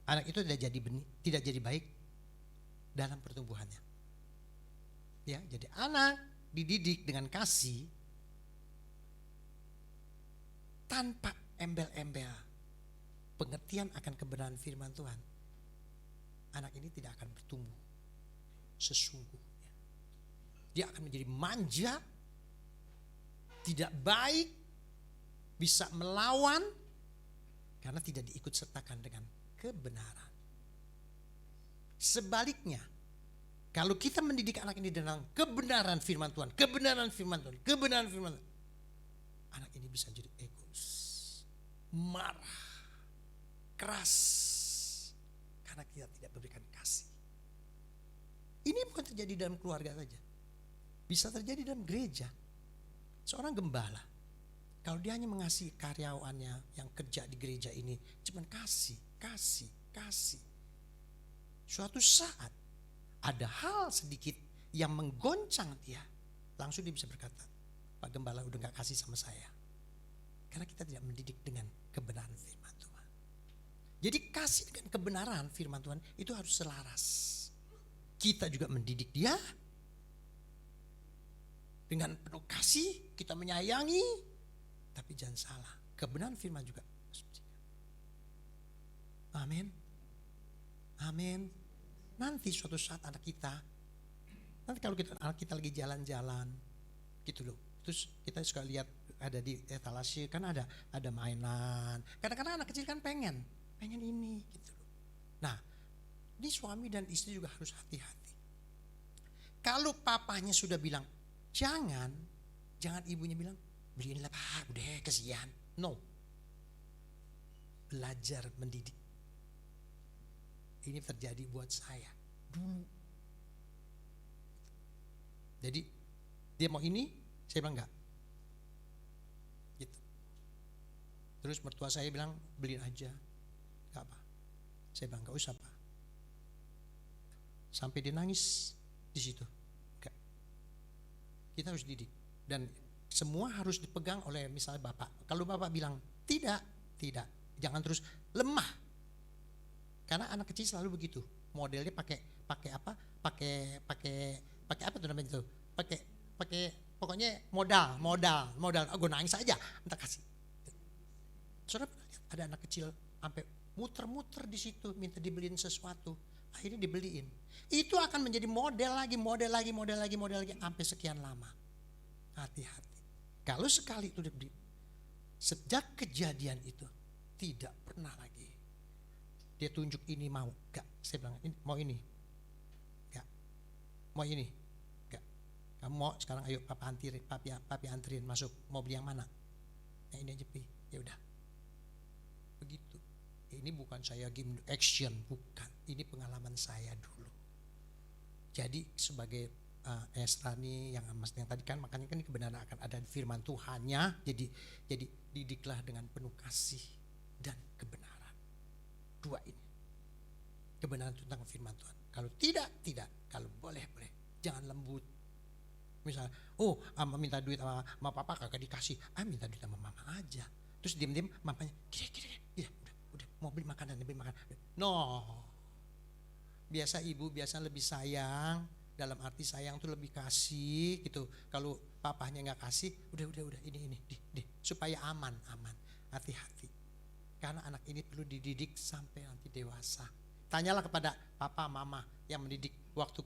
Anak itu tidak jadi baik dalam pertumbuhannya. Ya, jadi anak dididik dengan kasih tanpa embel-embel pengertian akan kebenaran firman Tuhan, anak ini tidak akan bertumbuh sesungguhnya. Dia akan menjadi manja, tidak baik, bisa melawan karena tidak diikut sertakan dengan kebenaran. Sebaliknya, kalau kita mendidik anak ini dengan kebenaran firman Tuhan, anak ini bisa jadi egois, marah, keras, karena kita tidak memberikan kasih. Ini bukan terjadi dalam keluarga saja. Bisa terjadi dalam gereja. Seorang gembala, kalau dia hanya mengasihi karyawannya yang kerja di gereja ini, cuman kasih. Suatu saat ada hal sedikit yang menggoncang dia, langsung dia bisa berkata, Pak Gembala udah gak kasih sama saya. Karena kita tidak mendidik dengan kebenaran firman Tuhan. Jadi kasih dengan kebenaran firman Tuhan itu harus selaras. Kita juga mendidik dia dengan penuh kasih, kita menyayangi, tapi jangan salah, kebenaran firman juga. Amin. Amin. Nanti suatu saat anak kita, nanti kalau anak kita lagi jalan-jalan gitu loh, terus kita suka lihat ada di etalase kan ada mainan. Kadang-kadang anak kecil kan pengen ini gitu loh. Nah, ini suami dan istri juga harus hati-hati. Kalau papanya sudah bilang jangan ibunya bilang beliinlah Pak, udah kesian. No. Belajar mendidik. Ini terjadi buat saya dulu. Jadi dia mau ini, saya bilang enggak. Gitu. Terus mertua saya bilang beliin aja, enggak apa. Saya bilang enggak usah Pak. Sampai dia nangis di situ. Enggak. Kita harus didik dan semua harus dipegang oleh misalnya bapak. Kalau bapak bilang tidak, jangan terus lemah. Karena anak kecil selalu begitu. Modelnya pakai apa? Pakai apa tuh namanya itu? Pakai pokoknya modal. Oh, gue nangis aja, entar kasih. Saudara pernah lihat ada anak kecil sampai muter-muter di situ minta dibeliin sesuatu. Akhirnya dibeliin. Itu akan menjadi model lagi sampai sekian lama. Hati-hati. Kalau sekali itu dibeli, sejak kejadian itu tidak pernah lagi dia tunjuk ini mau, enggak. Saya bilang mau ini, enggak. Mau ini, enggak. Kamu mau sekarang ayo papi anterin masuk. Mau beli yang mana? Yang ini aja Pi. Ya udah. Begitu. Ini bukan saya game action, bukan. Ini pengalaman saya dulu. Jadi sebagai Esra nih yang tadi kan makanya kan kebenaran akan ada di firman Tuhannya. Jadi didiklah dengan penuh kasih dan kebenaran. Dua ini. Kebenaran tentang firman Tuhan. Kalau tidak. Kalau boleh. Jangan lembut. Misalnya, minta duit sama papa kagak dikasih. Minta duit sama mama aja. Terus diam-diam mamanya, gini. Udah mau beli makanan. No. Biasa ibu lebih sayang. Dalam arti sayang tuh lebih kasih gitu. Kalau papahnya nggak kasih, udah ini supaya aman. Hati-hati. Karena anak ini perlu dididik sampai nanti dewasa. Tanyalah kepada papa mama yang mendidik waktu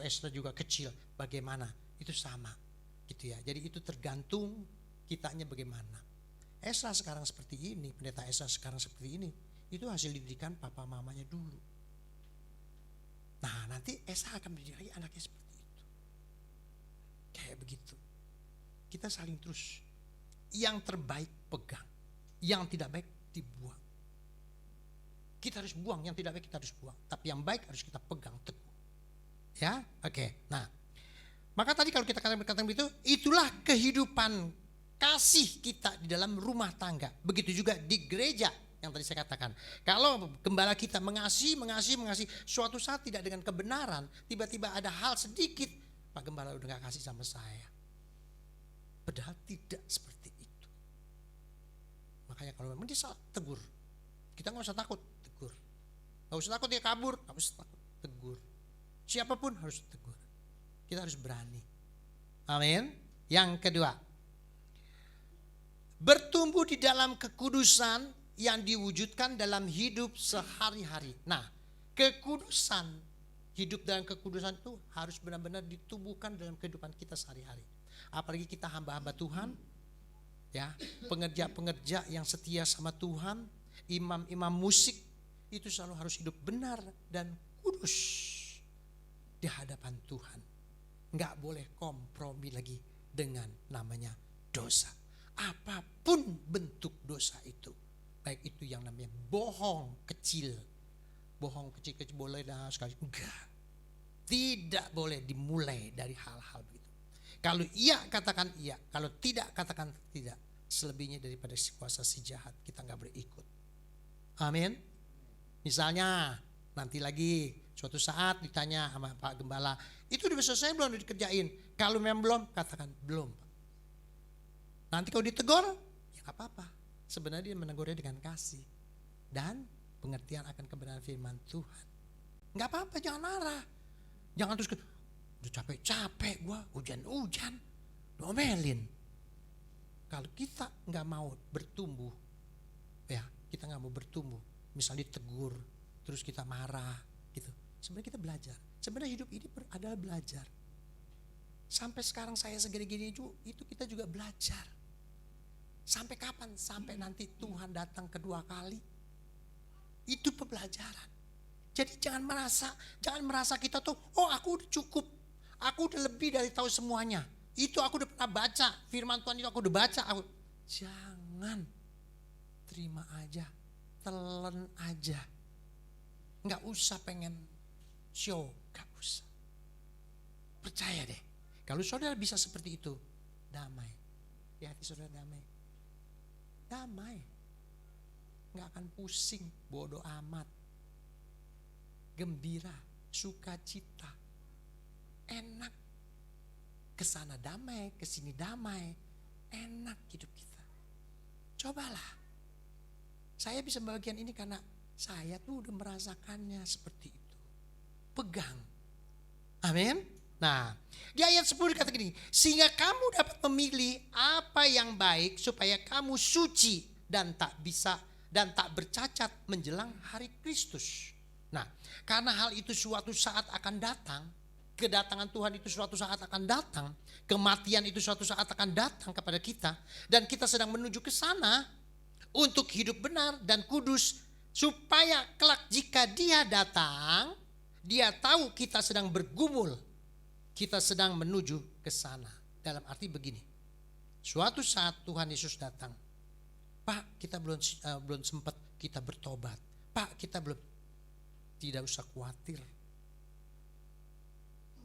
Esra juga kecil bagaimana. Itu sama gitu ya. Jadi itu tergantung kitanya bagaimana. Esra sekarang seperti ini, pendeta Esra sekarang seperti ini. Itu hasil didikan papa mamanya dulu. Nah nanti Esra akan mendidik lagi anaknya seperti itu. Kayak begitu. Kita saling terus. Yang terbaik pegang. Yang tidak baik dibuang. Kita harus buang, yang tidak baik kita harus buang. Tapi yang baik harus kita pegang teguh. Ya, oke. Nah, maka tadi kalau kita katakan begitu, itulah kehidupan kasih kita di dalam rumah tangga. Begitu juga di gereja yang tadi saya katakan. Kalau gembala kita mengasihi, suatu saat tidak dengan kebenaran, tiba-tiba ada hal sedikit, Pak Gembala udah gak kasih sama saya. Padahal tidak seperti itu. Makanya kalau memang dia salah, tegur. Kita gak usah takut, tegur. Gak usah takut dia kabur, gak usah takut, tegur. Siapapun harus tegur. Kita harus berani. Amin. Yang kedua, bertumbuh di dalam kekudusan yang diwujudkan dalam hidup sehari-hari. Nah, kekudusan, hidup dalam kekudusan itu harus benar-benar ditubuhkan dalam kehidupan kita sehari-hari. Apalagi kita hamba-hamba Tuhan, ya, pengerja-pengerja yang setia sama Tuhan, imam-imam musik itu selalu harus hidup benar dan kudus di hadapan Tuhan. Enggak boleh kompromi lagi dengan namanya dosa. Apapun bentuk dosa itu, baik itu yang namanya bohong kecil boleh dah sekali, enggak, tidak boleh dimulai dari hal-hal begitu. Kalau iya katakan iya, kalau tidak katakan tidak. Selebihnya daripada si kuasa si jahat kita nggak boleh ikut. Amin. Misalnya nanti lagi suatu saat ditanya sama Pak Gembala, itu udah selesai belum dikerjain? Kalau memang belum, katakan belum. Nanti kalau ditegur, ya nggak apa-apa. Sebenarnya dia menegurnya dengan kasih dan pengertian akan kebenaran firman Tuhan. Nggak apa-apa, jangan marah. Jangan terus udah capek-capek gua, hujan-hujan, domelin. Kalau kita nggak mau bertumbuh, ya kita nggak mau bertumbuh, misalnya ditegur, terus kita marah, gitu. Sebenarnya kita belajar. Sebenarnya hidup ini adalah belajar. Sampai sekarang saya segini-gini itu kita juga belajar. Sampai kapan? Sampai nanti Tuhan datang kedua kali. Itu pembelajaran. Jadi jangan merasa kita tuh, oh aku udah cukup, aku udah lebih dari tahu semuanya. Itu aku udah pernah baca, firman Tuhan itu aku udah baca. Jangan, terima aja, telan aja. Nggak usah pengen show, nggak usah. Percaya deh, kalau saudara bisa seperti itu, damai. Di hati saudara damai. Damai. Nggak akan pusing, bodoh amat. Gembira, sukacita, enak. Kesana damai, kesini damai, enak hidup kita. Cobalah. Saya bisa bagian ini karena saya tuh udah merasakannya seperti itu. Pegang. Amin. Nah, di ayat 10 dikata gini, sehingga kamu dapat memilih apa yang baik supaya kamu suci dan tak bercacat menjelang hari Kristus. Nah, karena hal itu suatu saat akan datang, kedatangan Tuhan itu suatu saat akan datang, kematian itu suatu saat akan datang kepada kita, dan kita sedang menuju ke sana untuk hidup benar dan kudus, supaya kelak jika Dia datang, Dia tahu kita sedang bergumul, kita sedang menuju ke sana. Dalam arti begini, suatu saat Tuhan Yesus datang, Pak kita belum sempat kita bertobat, Pak kita belum, tidak usah khawatir.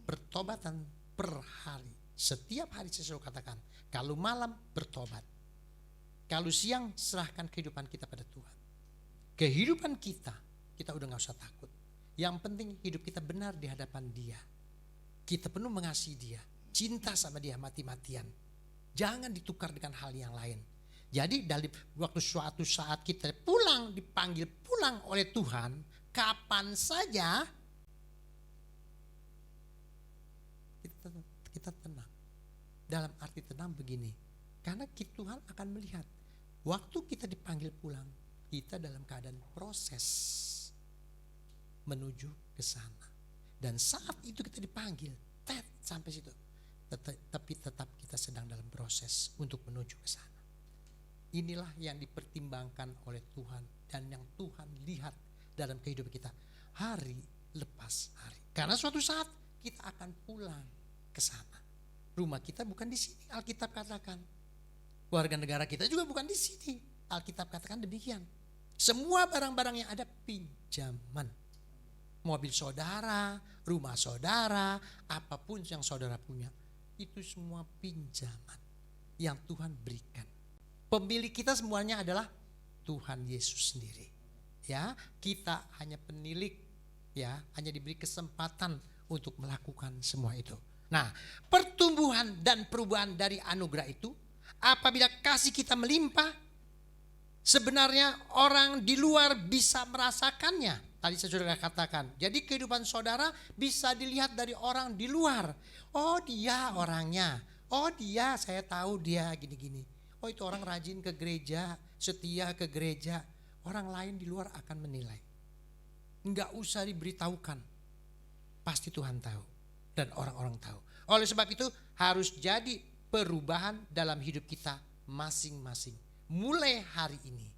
Pertobatan per hari, setiap hari saya selalu katakan, kalau malam bertobat, kalau siang serahkan kehidupan kita pada Tuhan. Kehidupan kita udah gak usah takut. Yang penting hidup kita benar di hadapan Dia. Kita penuh mengasihi Dia, cinta sama Dia mati-matian. Jangan ditukar dengan hal yang lain. Jadi dari waktu suatu saat kita pulang, dipanggil pulang oleh Tuhan, kapan saja kita tenang. Dalam arti tenang begini, karena Tuhan akan melihat waktu kita dipanggil pulang, kita dalam keadaan proses menuju ke sana. Dan saat itu kita dipanggil, sampai situ. Tapi tetap kita sedang dalam proses untuk menuju ke sana. Inilah yang dipertimbangkan oleh Tuhan dan yang Tuhan lihat dalam kehidupan kita hari lepas hari. Karena suatu saat kita akan pulang ke sana. Rumah kita bukan di sini, Alkitab katakan. Warga negara kita juga bukan di sini, Alkitab katakan demikian. Semua barang-barang yang ada pinjaman. Mobil saudara, rumah saudara, apapun yang saudara punya, itu semua pinjaman yang Tuhan berikan. Pemilik kita semuanya adalah Tuhan Yesus sendiri. Ya, kita hanya penilik, ya, hanya diberi kesempatan untuk melakukan semua itu. Nah, pertumbuhan dan perubahan dari anugerah itu, apabila kasih kita melimpah, sebenarnya orang di luar bisa merasakannya. Tadi saya sudah katakan, jadi kehidupan saudara bisa dilihat dari orang di luar. Oh dia orangnya, oh dia saya tahu dia gini-gini. Oh itu orang rajin ke gereja, setia ke gereja. Orang lain di luar akan menilai. Enggak usah diberitahukan. Pasti Tuhan tahu dan orang-orang tahu. Oleh sebab itu harus jadi perubahan dalam hidup kita masing-masing. Mulai hari ini.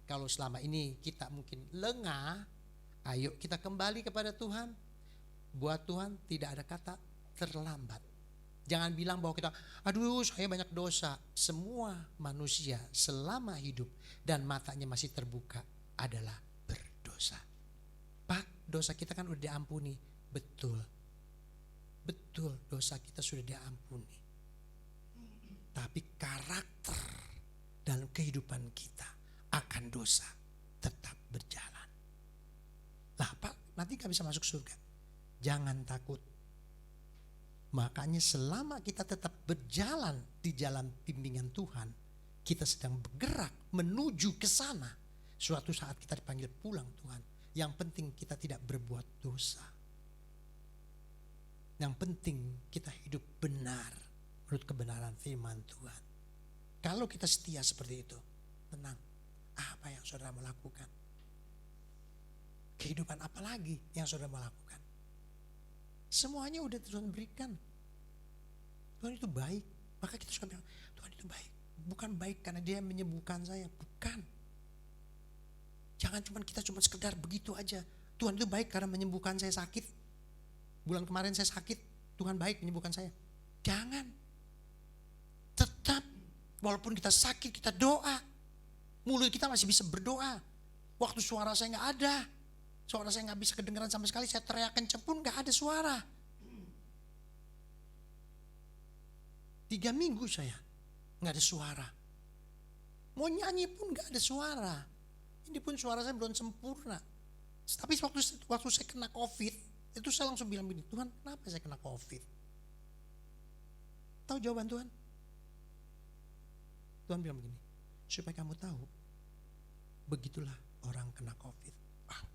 Kalau selama ini kita mungkin lengah, ayo kita kembali kepada Tuhan. Buat Tuhan tidak ada kata terlambat. Jangan bilang bahwa kita, aduh saya banyak dosa. Semua manusia selama hidup dan matanya masih terbuka adalah berdosa. Pak, dosa kita kan udah diampuni. Betul. Betul, dosa kita sudah diampuni. Tapi karakter dalam kehidupan kita akan dosa tetap berjalan. Lah Pak, nanti gak bisa masuk surga. Jangan takut. Makanya selama kita tetap berjalan di jalan bimbingan Tuhan, kita sedang bergerak menuju ke sana. Suatu saat kita dipanggil pulang Tuhan. Yang penting kita tidak berbuat dosa. Yang penting kita hidup benar menurut kebenaran firman Tuhan. Kalau kita setia seperti itu, tenang. Apa yang saudara mau lakukan? Kehidupan apa lagi yang saudara mau lakukan? Semuanya udah Tuhan berikan. Tuhan itu baik. Maka kita suka bilang, Tuhan itu baik. Bukan baik karena dia menyembuhkan saya. Bukan. Jangan kita cuma sekedar begitu aja. Tuhan itu baik karena menyembuhkan saya sakit. Bulan kemarin saya sakit. Tuhan baik menyembuhkan saya. Jangan. Tetap. Walaupun kita sakit, kita doa. Mulut kita masih bisa berdoa. Waktu suara saya gak ada. Suara saya gak bisa kedengaran sama sekali. Saya teriak kenceng pun gak ada suara. 3 minggu saya gak ada suara. Mau nyanyi pun gak ada suara. Ini pun suara saya belum sempurna. Tapi waktu saya kena COVID, itu saya langsung bilang begini, Tuhan kenapa saya kena COVID? Tahu jawaban Tuhan? Tuhan bilang begini, supaya kamu tahu, begitulah orang kena COVID. Wow.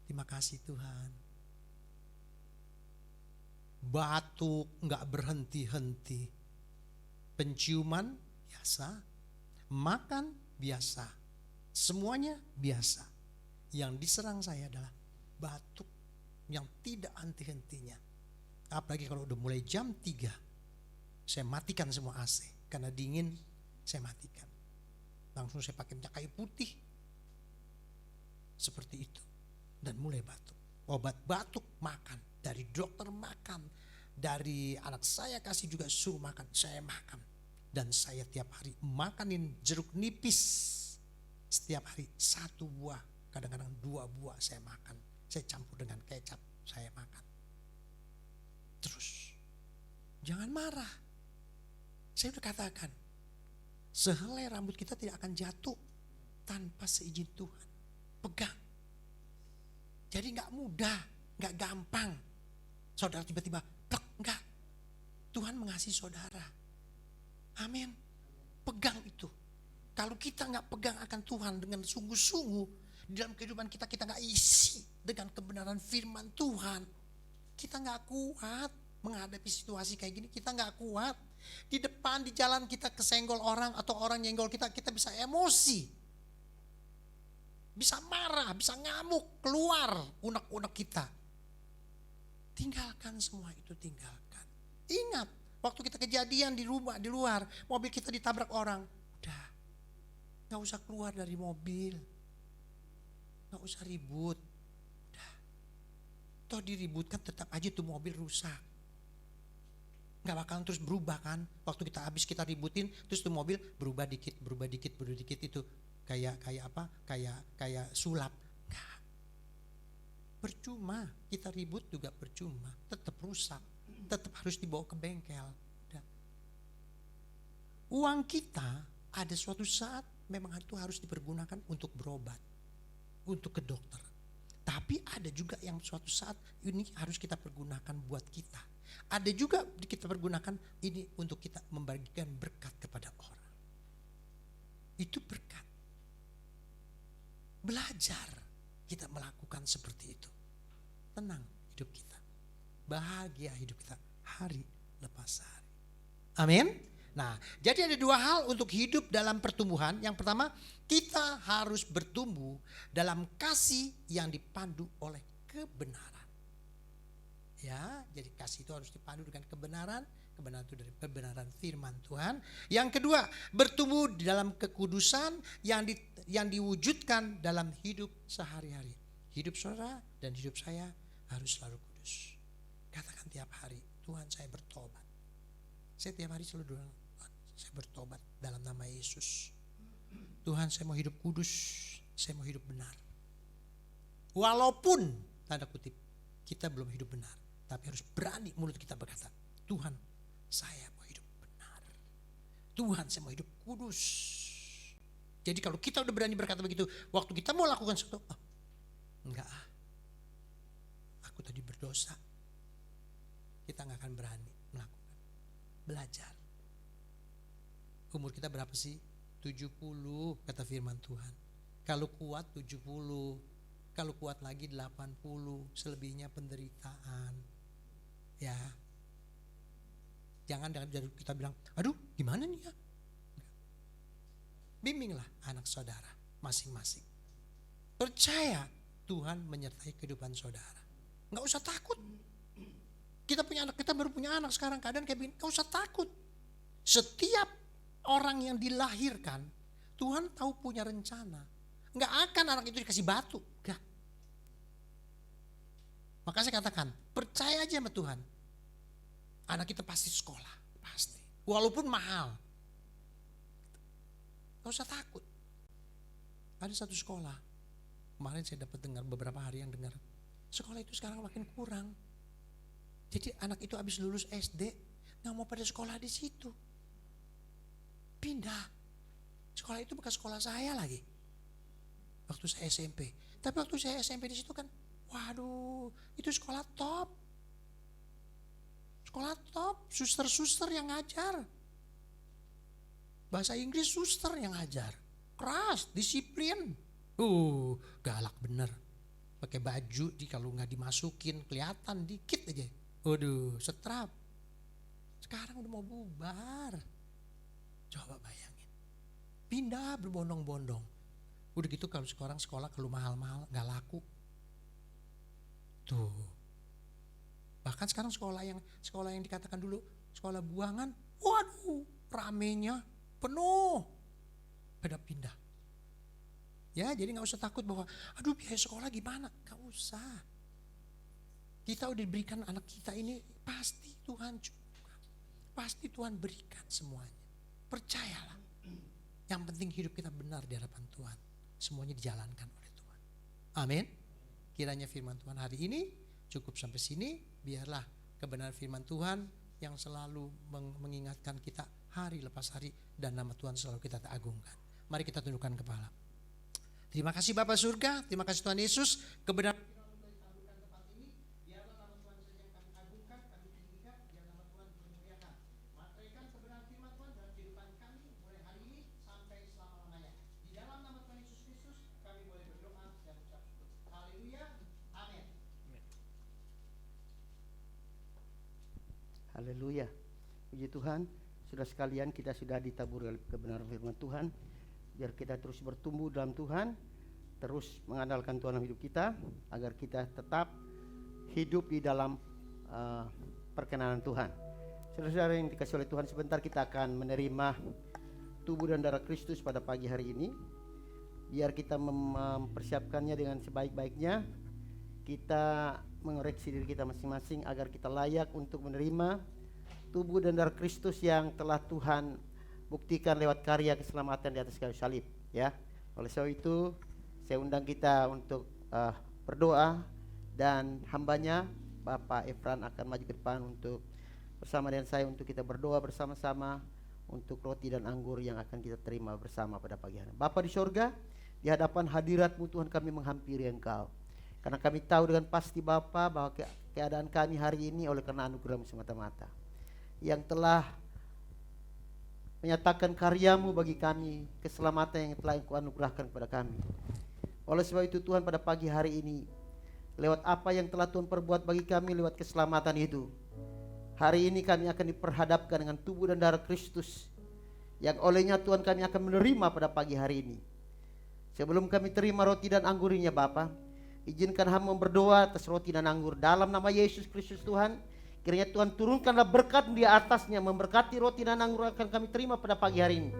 Terima kasih Tuhan. Batuk gak berhenti-henti. Penciuman biasa. Makan biasa. Semuanya biasa. Yang diserang saya adalah batuk yang tidak henti-hentinya. Apalagi kalau udah mulai jam 3. Saya matikan semua AC. Karena dingin saya matikan. Langsung saya pakai minyak kayu putih. Seperti itu. Dan mulai batuk. Obat batuk makan. Dari dokter makan. Dari anak saya kasih juga suruh makan. Saya makan. Dan saya tiap hari makanin jeruk nipis. Setiap hari 1 buah. Kadang-kadang 2 buah saya makan. Saya campur dengan kecap. Saya makan. Terus. Jangan marah. Saya udah katakan. Sehelai rambut kita tidak akan jatuh. Tanpa seizin Tuhan. Pegang. Jadi gak mudah. Gak gampang. Saudara tiba-tiba plek, enggak. Tuhan mengasihi saudara. Amin. Pegang itu. Kalau kita gak pegang akan Tuhan dengan sungguh-sungguh, di dalam kehidupan kita gak isi dengan kebenaran firman Tuhan, kita gak kuat menghadapi situasi kayak gini. Kita gak kuat. Di depan, di jalan kita kesenggol orang atau orang nyenggol kita, kita bisa emosi. Bisa marah, bisa ngamuk, keluar unek-unek kita. Tinggalkan semua itu, tinggalkan. Ingat, waktu kita kejadian di rumah, di luar, mobil kita ditabrak orang. Udah, gak usah keluar dari mobil. Gak usah ribut. Udah. Toh diributkan tetap aja tuh mobil rusak. Gak bakalan terus berubah kan. Waktu kita ributin, terus tuh mobil berubah dikit itu. Kayak apa? Kayak sulap. Enggak. Percuma, kita ribut juga percuma, tetap rusak, tetap harus dibawa ke bengkel. Udah. Uang kita ada suatu saat memang itu harus dipergunakan untuk berobat, untuk ke dokter. Tapi ada juga yang suatu saat ini harus kita pergunakan buat kita. Ada juga kita pergunakan ini untuk kita membagikan berkat kepada orang. Itu berkat. Belajar kita melakukan seperti itu. Tenang hidup kita. Bahagia hidup kita hari lepas hari. Amin. Nah, jadi ada 2 hal untuk hidup dalam pertumbuhan. Yang pertama, kita harus bertumbuh dalam kasih yang dipandu oleh kebenaran. Ya, jadi kasih itu harus dipandu dengan kebenaran. Kebenaran itu dari kebenaran firman Tuhan. Yang kedua, bertumbuh di dalam kekudusan yang diwujudkan dalam hidup sehari-hari. Hidup saudara dan hidup saya harus selalu kudus. Katakan tiap hari, Tuhan saya bertobat. Saya tiap hari selalu doa, saya bertobat dalam nama Yesus. Tuhan saya mau hidup kudus, saya mau hidup benar. Walaupun tanda kutip kita belum hidup benar, tapi harus berani mulut kita berkata, Tuhan saya mau hidup benar. Tuhan saya mau hidup kudus. Jadi kalau kita udah berani berkata begitu, waktu kita mau lakukan sesuatu, enggak, aku tadi berdosa. Kita nggak akan berani melakukan. Belajar. Umur kita berapa sih? 70 kata firman Tuhan. Kalau kuat 70, kalau kuat lagi 80, selebihnya penderitaan. Ya. Jangan kita bilang, aduh gimana nih ya? Bimbinglah anak saudara masing-masing. Percaya Tuhan menyertai kehidupan saudara. Nggak usah takut. Kita punya anak, kita baru punya anak sekarang keadaan kayak begini, nggak usah takut. Setiap orang yang dilahirkan, Tuhan tahu punya rencana. Nggak akan anak itu dikasih batu, enggak. Maka saya katakan, percaya aja sama Tuhan. Anak kita pasti sekolah, pasti. Walaupun mahal. Gak usah takut. Ada satu sekolah, kemarin saya dapat dengar beberapa hari yang dengar, sekolah itu sekarang makin kurang. Jadi anak itu habis lulus SD, gak mau pada sekolah di situ. Pindah. Sekolah itu bekas sekolah saya lagi. Waktu saya SMP. Tapi waktu saya SMP di situ kan, waduh, itu sekolah top. Sekolah top, suster-suster yang ngajar. Bahasa Inggris suster yang ngajar. Keras, disiplin. Galak bener. Pakai baju kalau nggak dimasukin kelihatan dikit aja. Waduh, setrap. Sekarang udah mau bubar. Coba bayangin. Pindah berbondong-bondong. Udah gitu kalau sekarang sekolah kalau mahal-mahal nggak laku. Tuh. Bahkan sekarang sekolah yang dikatakan dulu sekolah buangan, waduh, ramenya penuh. Pada pindah. Ya, jadi nggak usah takut bahwa, aduh biaya sekolah gimana? Nggak usah. Kita udah diberikan anak kita ini, pasti Tuhan juga. Pasti Tuhan berikan semuanya. Percayalah. Yang penting hidup kita benar di hadapan Tuhan. Semuanya dijalankan oleh Tuhan. Amin. Kiranya firman Tuhan hari ini cukup sampai sini. Biarlah kebenaran firman Tuhan yang selalu mengingatkan kita hari lepas hari dan nama Tuhan selalu kita agungkan. Mari kita tundukkan kepala. Terima kasih Bapa surga, terima kasih Tuhan Yesus, kebenaran firman Tuhan disalurkan tempat ini. Biarlah nama Tuhan saja yang kami agungkan, kami tinggikan, biar nama Tuhan dimuliakan. Materaikan kebenaran firman Tuhan dalam kehidupan kami mulai hari ini sampai selama-lamanya. Di dalam nama Tuhan Yesus Kristus kami boleh berdoa dan ucap syukur. Haleluya, amin. Haleluya. Puji Tuhan. Sudah sekalian, kita sudah ditaburi oleh kebenaran firman Tuhan. Biar kita terus bertumbuh dalam Tuhan, terus mengandalkan Tuhan dalam hidup kita, agar kita tetap hidup di dalam perkenanan Tuhan. Saudara-saudara yang dikasih oleh Tuhan, sebentar kita akan menerima tubuh dan darah Kristus pada pagi hari ini. Biar kita mempersiapkannya dengan sebaik-baiknya, kita mengoreksi diri kita masing-masing agar kita layak untuk menerima tubuh dan darah Kristus yang telah Tuhan buktikan lewat karya keselamatan di atas kayu salib, ya. Oleh sebab itu saya undang kita untuk berdoa, dan hambanya Bapak Efran akan maju ke depan untuk bersama dengan saya untuk kita berdoa bersama-sama untuk roti dan anggur yang akan kita terima bersama pada pagi hari. Bapa di sorga, di hadapan hadirat-Mu Tuhan kami menghampiri Engkau, karena kami tahu dengan pasti Bapa bahwa keadaan kami hari ini oleh karena anugerah-Mu semata-mata yang telah menyatakan karya-Mu bagi kami, keselamatan yang telah Engkau anugerahkan kepada kami. Oleh sebab itu Tuhan, pada pagi hari ini, lewat apa yang telah Tuhan perbuat bagi kami lewat keselamatan itu, hari ini kami akan diperhadapkan dengan tubuh dan darah Kristus yang olehnya Tuhan kami akan menerima pada pagi hari ini. Sebelum kami terima roti dan anggurnya Bapa, izinkan hamba berdoa atas roti dan anggur dalam nama Yesus Kristus Tuhan. Kiranya Tuhan turunkanlah berkat di atasnya, memberkati roti dan anggur akan kami terima pada pagi hari ini.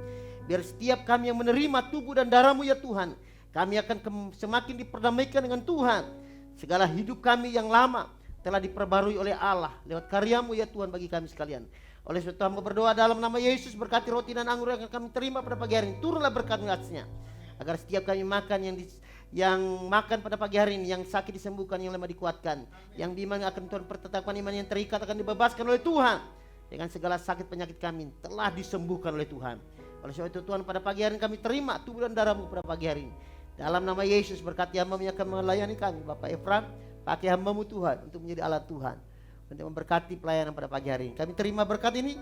Biar setiap kami yang menerima tubuh dan darah-Mu ya Tuhan, kami akan semakin diperdamaikan dengan Tuhan. Segala hidup kami yang lama telah diperbarui oleh Allah lewat karya-Mu ya Tuhan bagi kami sekalian. Oleh sebab itu hamba berdoa dalam nama Yesus, berkati roti dan anggur yang akan kami terima pada pagi hari ini. Turunlah berkat atasnya, agar setiap kami makan yang makan pada pagi hari ini, yang sakit disembuhkan, yang lemah dikuatkan, yang beriman akan Tuhan pertetapkan, iman yang terikat akan dibebaskan oleh Tuhan. dengan segala sakit penyakit kami telah disembuhkan oleh Tuhan. Oleh sebab itu Tuhan, pada pagi hari ini kami terima tubuh dan darah-Mu pada pagi hari ini. Dalam nama Yesus, berkati hamba-Mu yang akan melayani kami. Bapak Efram, pakai hamba-Mu Tuhan untuk menjadi alat Tuhan, untuk memberkati pelayanan pada pagi hari ini. Kami terima berkat ini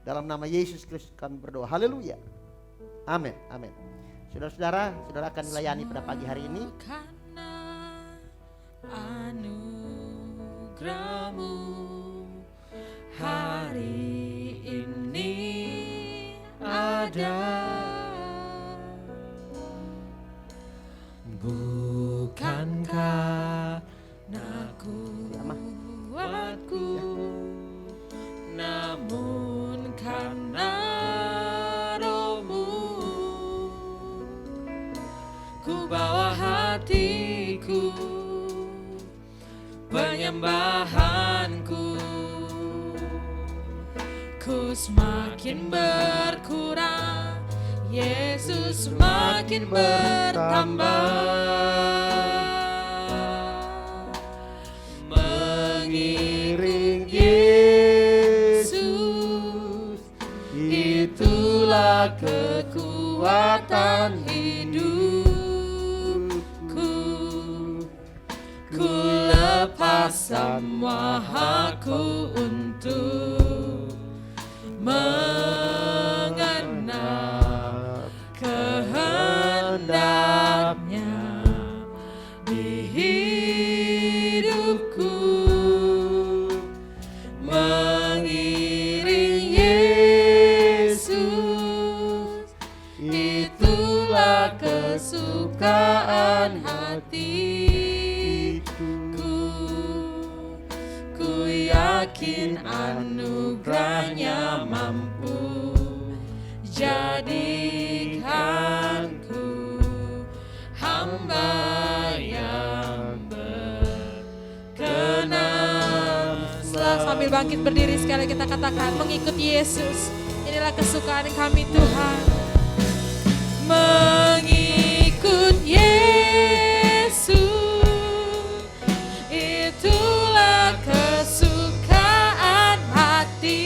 dalam nama Yesus Kristus kami berdoa. Haleluya. Amin. Amin. Saudara-saudara, saudara akan dilayani pada pagi hari ini. Karena anugerah-Mu hari ini ada. Bukankah kuatku, namun karena Roh-Mu ku bawa hatiku, penyembahanku, ku semakin berkurang, Yesus makin bertambah. Mengiring Yesus, itulah kekuatan hidupku. Ku lepas semua hakku untuk mengenal kehendaknya di hidupku. Mengiring Yesus, itulah kesukaan hatiku. Ku yakin anugerahnya mampu jadikanku hamba yang berkenan. Setelah sambil bangkit berdiri sekali kita katakan, mengikut Yesus, inilah kesukaan kami Tuhan. Mengikut Yesus, itulah kesukaan hatiku.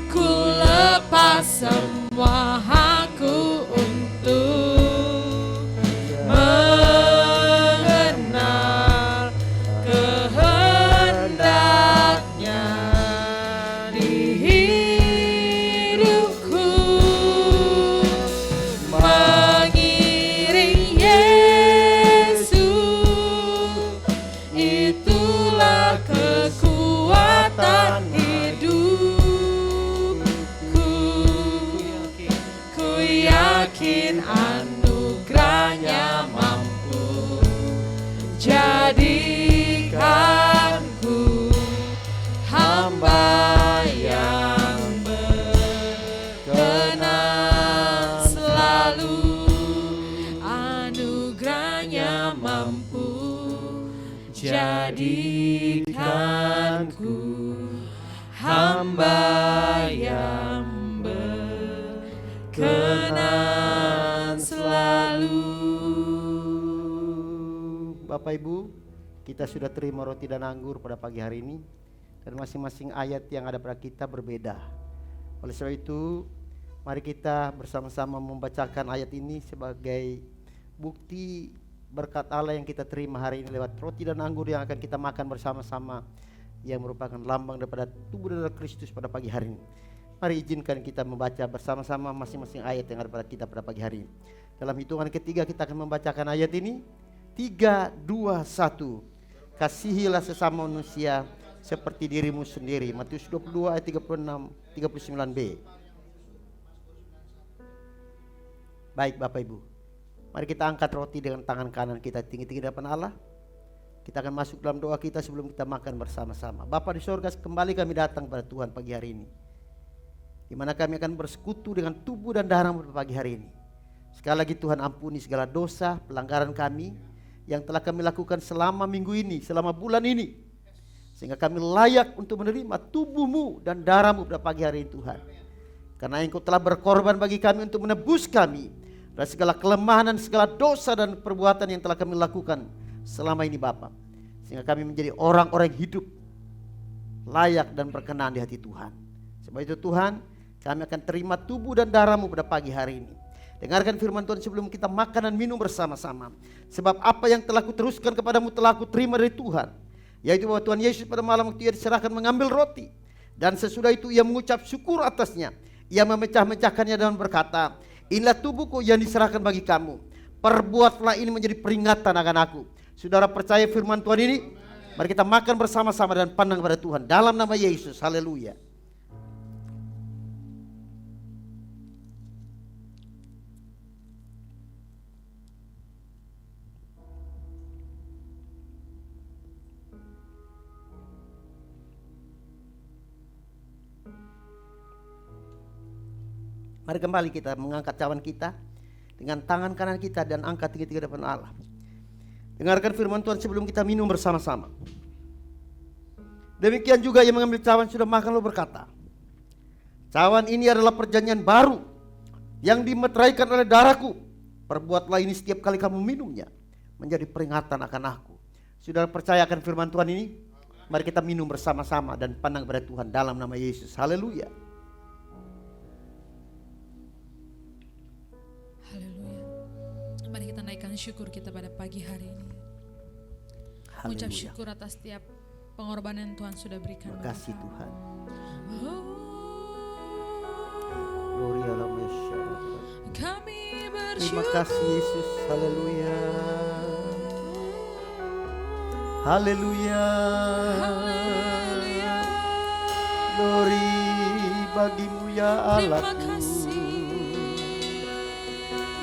Ku lepas semua hakku untuk mengenal kehendaknya di hidupku. Mengiring Yesus, itulah kekuatan hidupku. Ku yakin anugerahnya mampu jadikanku hamba yang berkenan selalu. Anugerahnya mampu jadikanku hamba yang berkenan selalu. Bapak Ibu, kita sudah terima roti dan anggur pada pagi hari ini, dan masing-masing ayat yang ada pada kita berbeda. Oleh sebab itu, mari kita bersama-sama membacakan ayat ini sebagai bukti berkat Allah yang kita terima hari ini lewat roti dan anggur yang akan kita makan bersama-sama, yang merupakan lambang daripada tubuh dan darah Kristus pada pagi hari ini. Mari izinkan kita membaca bersama-sama masing-masing ayat yang ada pada kita pada pagi hari ini. Dalam hitungan ketiga kita akan membacakan ayat ini. 3, 2, 1. Kasihilah sesama manusia seperti dirimu sendiri. Matius 22 ayat 36 39b. Baik Bapak Ibu, mari kita angkat roti dengan tangan kanan kita tinggi-tinggi di hadapan Allah. Kita akan masuk dalam doa kita sebelum kita makan bersama-sama. Bapa di sorga, kembali kami datang pada Tuhan pagi hari ini, di mana kami akan bersekutu dengan tubuh dan darah-Mu pada pagi hari ini. Sekali lagi Tuhan, ampuni segala dosa, pelanggaran kami yang telah kami lakukan selama minggu ini, selama bulan ini, sehingga kami layak untuk menerima tubuh-Mu dan darah-Mu pada pagi hari ini Tuhan. Karena Engkau telah berkorban bagi kami untuk menebus kami dari segala kelemahan dan segala dosa dan perbuatan yang telah kami lakukan selama ini Bapa, sehingga kami menjadi orang-orang hidup layak dan berkenan di hati Tuhan. Sebab itu Tuhan, kami akan terima tubuh dan darah-Mu pada pagi hari ini. Dengarkan firman Tuhan sebelum kita makan dan minum bersama-sama. Sebab apa yang telah kuteruskan kepadamu telah kuterima dari Tuhan, yaitu bahwa Tuhan Yesus pada malam waktu ia diserahkan mengambil roti, dan sesudah itu ia mengucap syukur atasnya. Ia memecah-mecahkannya dan berkata, inilah tubuhku yang diserahkan bagi kamu. Perbuatlah ini menjadi peringatan akan aku. Saudara percaya firman Tuhan ini? Mari kita makan bersama-sama dan pandang pada Tuhan. Dalam nama Yesus, haleluya. Mari kembali kita mengangkat cawan kita dengan tangan kanan kita dan angkat tinggi-tinggi depan Allah. Dengarkan firman Tuhan sebelum kita minum bersama-sama. Demikian juga yang mengambil cawan sudah makan lalu berkata, cawan ini adalah perjanjian baru yang dimeteraikan oleh darahku. Perbuatlah ini setiap kali kamu minumnya menjadi peringatan akan aku. Saudara percaya akan firman Tuhan ini? Mari kita minum bersama-sama dan pandang pada Tuhan dalam nama Yesus. Haleluya. Mari kita naikkan syukur kita pada pagi hari ini. Ucap syukur atas setiap pengorbanan yang Tuhan sudah berikan. Terima kasih Tuhan. Kami bersyukur. Terima kasih Yesus. Haleluya. Haleluya. Glory bagimu ya Allahku.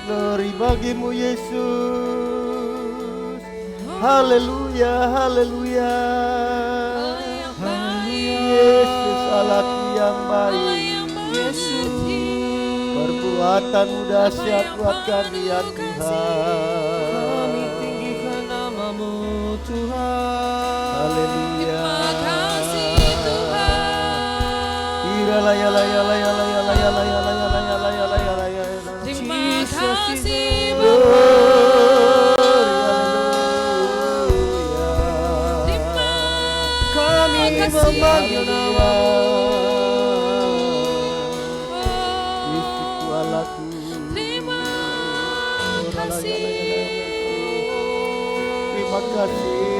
Glory bagimu Yesus. Haleluya, haleluya. Yesus Allahku yang baik. Yesus, perbuatanmu dahsyat buat kami ya Tuhan. Kami tinggikan namamu Tuhan. Haleluya. Terima kasih Tuhan. Terima kasih Kami memanggil Terima kasih. Terima kasih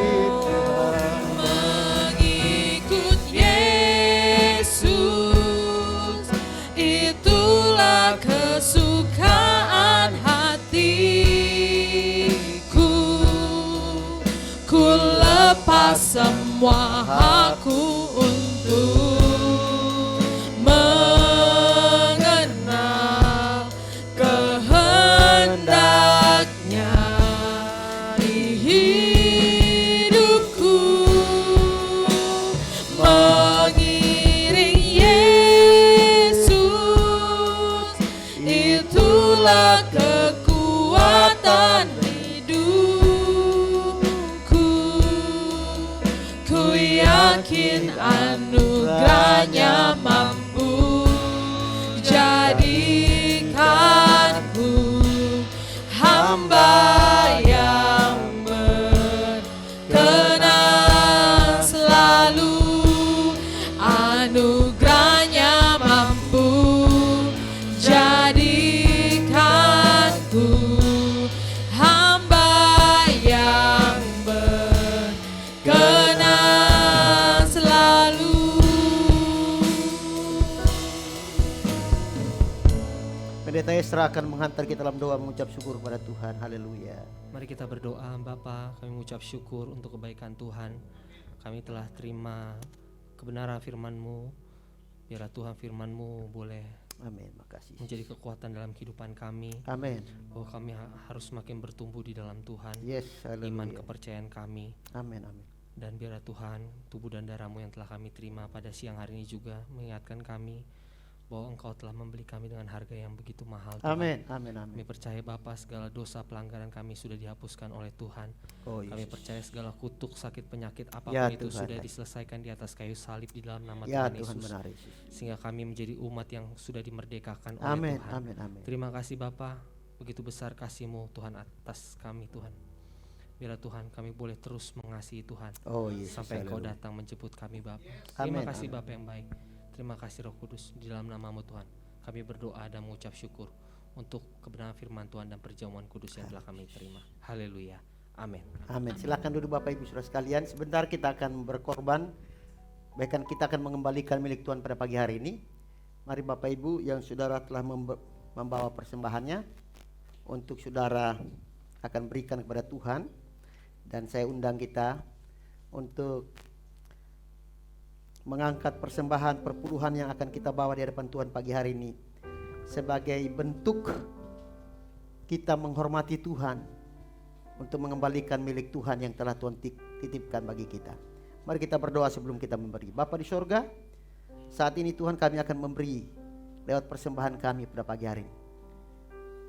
Tuhan. Mengikut Yesus itulah kesukaan hatiku. Ku lepas semua hakku untuk mengenal kehendaknya di hidupku. Mengiring Yesus itulah kekuatan hidupku. Ku yakin anugerahnya mampu jadikanku hamba yang berkenan selalu. Anugerahnya mampu jadikanku hamba yang berkenan selalu. Pendeta Esra akan menghantar kita dalam doa mengucap syukur kepada Tuhan. Haleluya. Mari kita berdoa. Bapa, kami mengucap syukur untuk kebaikan Tuhan. Kami telah terima kebenaran firman-Mu. Biarlah Tuhan firman-Mu boleh Amin. Makasih. menjadi kekuatan dalam kehidupan kami. Amin. Bahwa kami harus semakin bertumbuh di dalam Tuhan. Yes. Iman Haleluya. kepercayaan kami. Amin. Amin. Dan biarlah Tuhan, tubuh dan darah-Mu yang telah kami terima pada siang hari ini juga mengingatkan kami bahwa Engkau telah membeli kami dengan harga yang begitu mahal, Tuhan. Amin. Amin. Amin. Kami percaya Bapa, segala dosa pelanggaran kami sudah dihapuskan oleh Tuhan. Oh, Kami Yesus. percaya segala kutuk, sakit, penyakit apapun Ya, itu Tuhan. sudah diselesaikan di atas kayu salib di dalam nama Ya Tuhan Tuhan Yesus. benar Yesus. Sehingga kami menjadi umat yang sudah dimerdekakan oleh Amin. Tuhan. Amin. Amin. Terima kasih Bapa, begitu besar kasih-Mu Tuhan atas kami Tuhan. Biarlah Tuhan kami boleh terus mengasihi Tuhan Oh Yesus, sampai Engkau haleluya. datang menjemput kami Bapa. Terima Amin. kasih Bapa yang baik. Terima kasih Roh Kudus, di dalam nama-Mu Tuhan kami berdoa dan mengucap syukur untuk kebenaran firman Tuhan dan perjamuan kudus yang telah kami terima. Haleluya. Amin. Amin. Silakan duduk Bapak Ibu Saudara sekalian. Sebentar kita akan berkorban. Bahkan kita akan mengembalikan milik Tuhan pada pagi hari ini. Mari Bapak Ibu yang saudara telah membawa persembahannya untuk saudara akan berikan kepada Tuhan. Dan saya undang kita untuk mengangkat persembahan perpuluhan yang akan kita bawa di hadapan Tuhan pagi hari ini sebagai bentuk kita menghormati Tuhan untuk mengembalikan milik Tuhan yang telah Tuhan titipkan bagi kita. Mari kita berdoa sebelum kita memberi. Bapa di sorga, saat ini Tuhan kami akan memberi lewat persembahan kami pada pagi hari ini.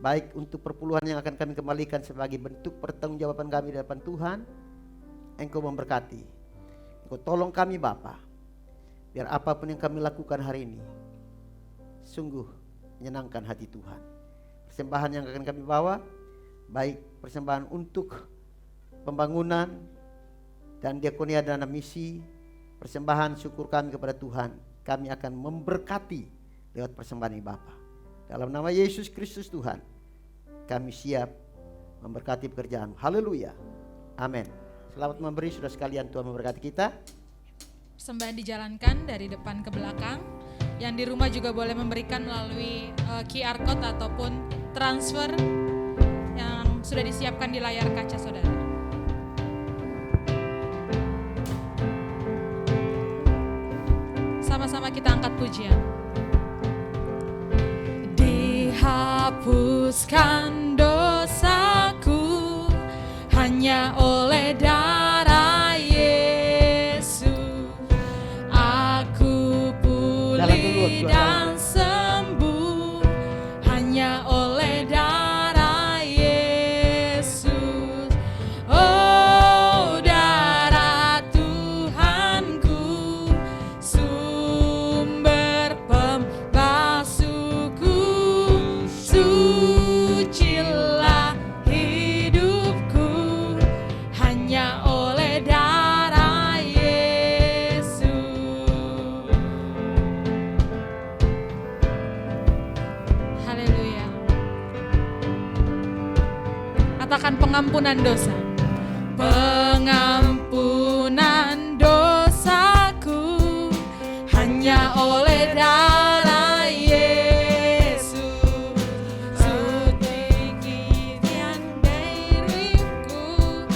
Baik untuk perpuluhan yang akan kami kembalikan sebagai bentuk pertanggungjawaban kami di hadapan Tuhan. Engkau memberkati. Engkau tolong kami Bapa, biar apapun yang kami lakukan hari ini sungguh menyenangkan hati Tuhan. Persembahan yang akan kami bawa, baik persembahan untuk pembangunan dan diakonia dana misi, persembahan syukur kami kepada Tuhan, kami akan memberkati lewat persembahan ini Bapa. Dalam nama Yesus Kristus Tuhan, kami siap memberkati pekerjaan. Haleluya. Amin. Selamat memberi saudara sekalian, Tuhan memberkati kita. Persembahan dijalankan dari depan ke belakang. Yang di rumah juga boleh memberikan melalui QR code ataupun transfer yang sudah disiapkan di layar kaca saudara. Sama-sama kita angkat pujian. Dihapuskan dosaku hanya oleh darah Yesus. Aku pulih dan sembuh hanya oleh darah Yesus. Oh, darah Tuhanku, sumber pembasuhku, sucilah hidupku hanya oleh darah Yesus. Haleluya. Katakan pengampunan dosa. Pengampunan dosaku hanya oleh darah Yesus. Sucikan diriku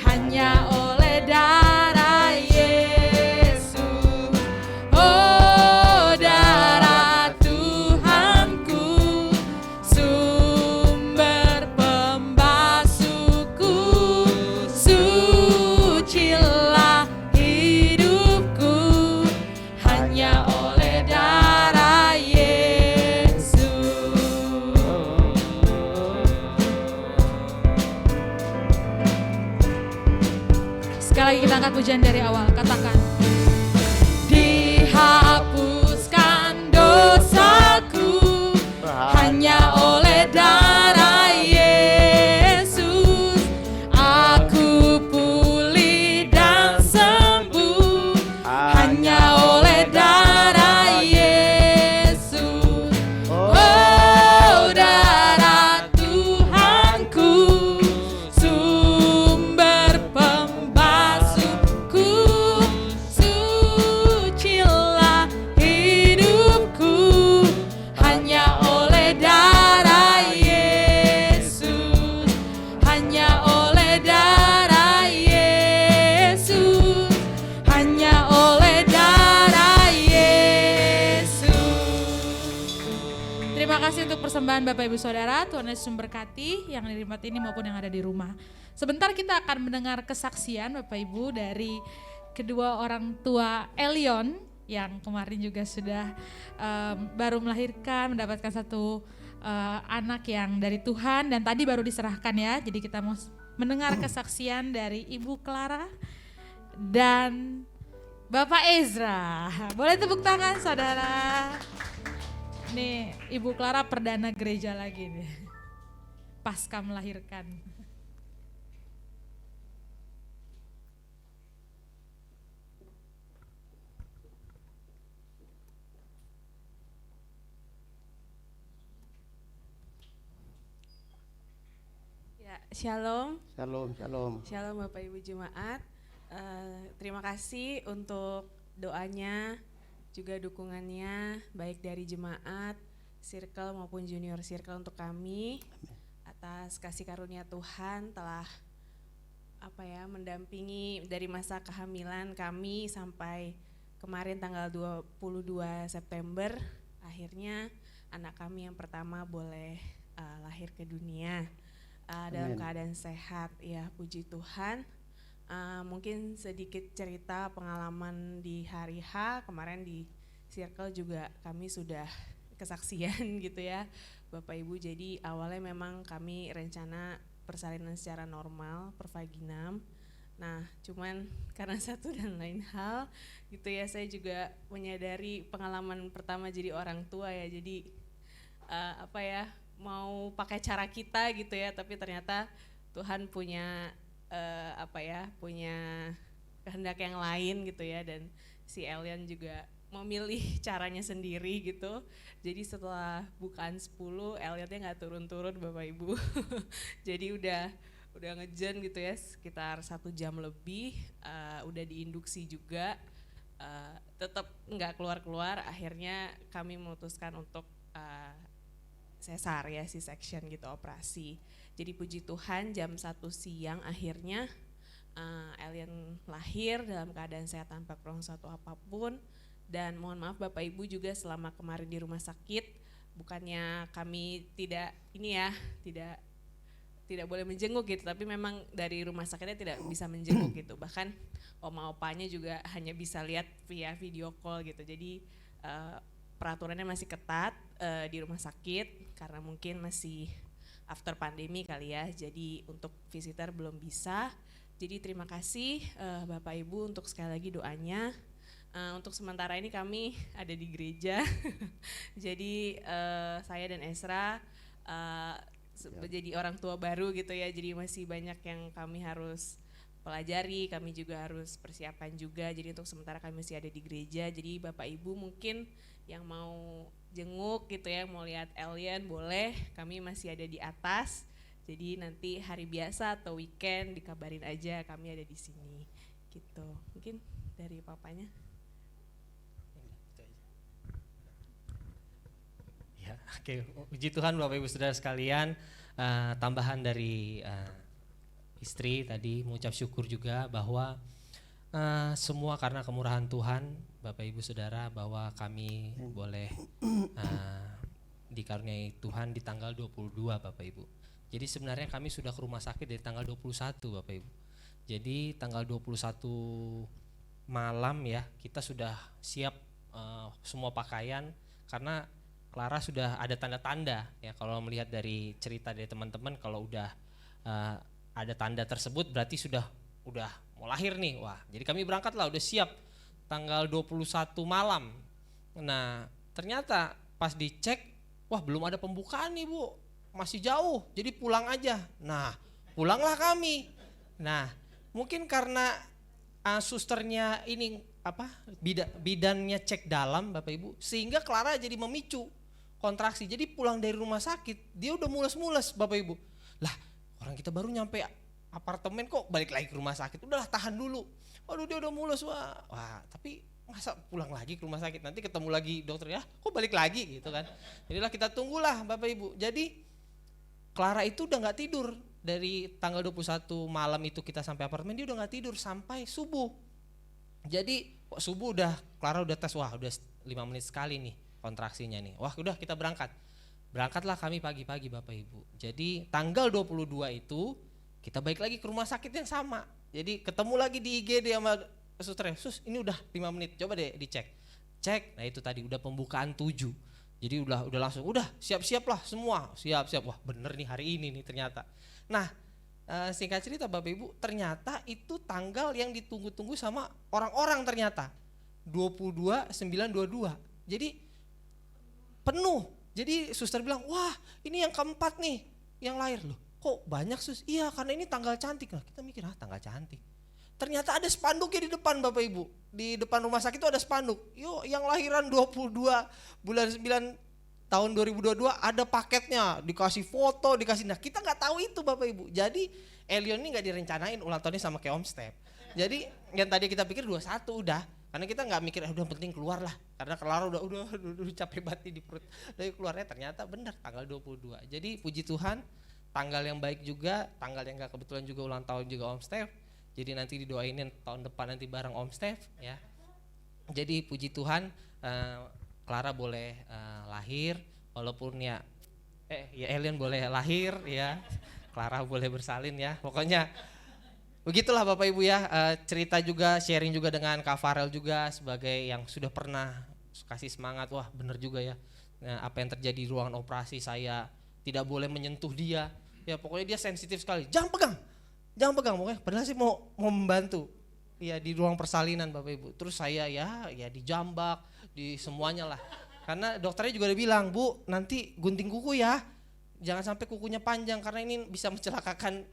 hanya oleh darah Yesus. Oh, darah Tuhanku, sumber pembasuhku, sucilah hidupku hanya oleh darah Yesus. Sekali lagi kita angkat pujian dari awal, katakan. Dihapuskan dosaku hanya oleh darah Yesus. Aku pulih dan sembuh hanya oleh darah Yesus. Oh, darah Tuhanku, sumber pembasuhku, sucilah hidupku hanya oleh darah Yesus. Hanya oleh darah Yesus. Hanya oleh darah Yesus. Terima kasih untuk persembahan Bapak Ibu Saudara. Tuhan Yesus memberkati yang di tempat ini maupun yang ada di rumah. Sebentar kita akan mendengar kesaksian Bapak Ibu dari kedua orang tua Elion yang kemarin juga sudah baru melahirkan, mendapatkan satu anak yang dari Tuhan dan tadi baru diserahkan ya. Jadi kita mau mendengar kesaksian dari Ibu Clara dan Bapak Ezra. Boleh tepuk tangan saudara. Nih Ibu Clara perdana gereja lagi nih. Pasca melahirkan. Ya, shalom. Shalom, shalom. Shalom Bapak Ibu Jemaat. Terima kasih untuk doanya, juga dukungannya baik dari jemaat, circle maupun junior circle untuk kami. Atas kasih karunia Tuhan telah mendampingi dari masa kehamilan kami sampai kemarin tanggal 22 September. Akhirnya anak kami yang pertama boleh lahir ke dunia. Dalam keadaan sehat, ya puji Tuhan. Mungkin sedikit cerita pengalaman di hari H kemarin di circle juga kami sudah kesaksian gitu ya Bapak Ibu. Jadi awalnya memang kami rencana persalinan secara normal pervaginam. Nah cuman karena satu dan lain hal gitu ya, saya juga menyadari pengalaman pertama jadi orang tua ya, jadi mau pakai cara kita gitu ya, tapi ternyata Tuhan punya punya kehendak yang lain gitu ya, dan si Elian juga memilih caranya sendiri gitu. Jadi setelah bukaan 10, Eliannya nggak turun-turun Bapak Ibu. Jadi udah ngejen gitu ya, sekitar 1 jam lebih, udah diinduksi juga, tetap nggak keluar-keluar. Akhirnya kami memutuskan untuk sesar ya, C-section gitu, operasi. Jadi puji Tuhan jam 1 siang akhirnya Elian lahir dalam keadaan sehat tanpa kurang suatu apapun. Dan mohon maaf Bapak Ibu juga selama kemarin di rumah sakit, bukannya kami tidak boleh menjenguk gitu, tapi memang dari rumah sakitnya tidak bisa menjenguk gitu. Bahkan oma opanya juga hanya bisa lihat via video call gitu. Jadi peraturannya masih ketat di rumah sakit karena mungkin masih after pandemi kali ya. Jadi untuk visitor belum bisa. Jadi terima kasih Bapak Ibu untuk sekali lagi doanya. Untuk sementara ini kami ada di gereja. Jadi saya dan Esra jadi orang tua baru gitu ya. Jadi masih banyak yang kami harus pelajari, kami juga harus persiapan juga. Jadi untuk sementara kami masih ada di gereja. Jadi Bapak Ibu mungkin yang mau jenguk gitu ya, mau lihat Elian boleh, kami masih ada di atas. Jadi nanti hari biasa atau weekend dikabarin aja kami ada di sini gitu. Mungkin dari papanya. Ya, oke. Puji Tuhan Bapak Ibu Saudara sekalian, tambahan dari istri tadi mengucap syukur juga bahwa semua karena kemurahan Tuhan Bapak Ibu Saudara, bahwa kami boleh dikaruniai Tuhan di tanggal 22 Bapak Ibu. Jadi sebenarnya kami sudah ke rumah sakit dari tanggal 21 Bapak Ibu. Jadi tanggal 21 malam ya kita sudah siap semua pakaian, karena Clara sudah ada tanda-tanda ya, kalau melihat dari cerita dari teman-teman, kalau udah ada tanda tersebut berarti sudah mau lahir nih. Wah, jadi kami berangkat lah, udah siap tanggal 21 malam. Nah, ternyata pas dicek, wah belum ada pembukaan nih Bu, masih jauh, jadi pulang aja. Nah, pulanglah kami. Nah, mungkin karena susternya ini bidannya cek dalam Bapak Ibu, sehingga Clara jadi memicu kontraksi. Jadi pulang dari rumah sakit dia udah mules-mules Bapak Ibu. Lah, orang kita baru nyampe apartemen kok balik lagi ke rumah sakit. Udahlah, tahan dulu. Waduh, dia udah mules. Wah, tapi masa pulang lagi ke rumah sakit, nanti ketemu lagi dokter ya, kok balik lagi gitu kan. Jadilah kita tunggulah Bapak Ibu. Jadi Clara itu udah gak tidur dari tanggal 21 malam itu kita sampai apartemen, dia udah gak tidur sampai subuh. Jadi subuh Clara udah tes, wah udah 5 menit sekali nih kontraksinya nih. Wah udah kita berangkatlah kami pagi-pagi Bapak Ibu. Jadi tanggal 22 itu kita balik lagi ke rumah sakit yang sama. Jadi ketemu lagi di IGD sama suster, sus ini udah 5 menit, coba deh dicek. Cek, nah itu tadi udah pembukaan 7. Jadi udah langsung, udah siap-siap lah semua, siap-siap. Wah bener nih hari ini nih ternyata. Nah singkat cerita Bapak Ibu, ternyata itu tanggal yang ditunggu-tunggu sama orang-orang ternyata. 22/9/22. Jadi penuh. Jadi suster bilang, wah ini yang keempat nih yang lahir. Loh kok banyak sus? Iya karena ini tanggal cantik. Nah kita mikir tanggal cantik. Ternyata ada spanduknya di depan Bapak Ibu. Di depan rumah sakit itu ada spanduk. Yuk yang lahiran 22 bulan 9 tahun 2022 ada paketnya, dikasih foto, nah kita nggak tahu itu Bapak Ibu. Jadi Elion ini nggak direncanain ulang tahunnya sama kayak Om Steph. Jadi yang tadi kita pikir 21 udah, karena kita nggak mikir udah penting keluar lah, karena kelar udah capek banget di perut. Dari keluarnya ternyata benar tanggal 22. Jadi puji Tuhan, tanggal yang baik juga, tanggal yang nggak kebetulan juga ulang tahun juga Om Steph. Jadi nanti didoainin tahun depan nanti bareng Om Steph ya. Jadi puji Tuhan, Clara boleh lahir, walaupun ya Elion boleh lahir ya, Clara boleh bersalin ya. Pokoknya begitulah Bapak Ibu ya, cerita juga, sharing juga dengan Kak Farel juga sebagai yang sudah pernah kasih semangat. Wah bener juga ya, nah, apa yang terjadi di ruangan operasi, saya tidak boleh menyentuh dia. Ya pokoknya dia sensitif sekali, jangan pegang pokoknya. Padahal sih mau membantu. Ya di ruang persalinan Bapak Ibu. Terus saya ya dijambak, di semuanya lah. Karena dokternya juga udah bilang, Bu nanti gunting kuku ya, jangan sampai kukunya panjang karena ini bisa mencelakakan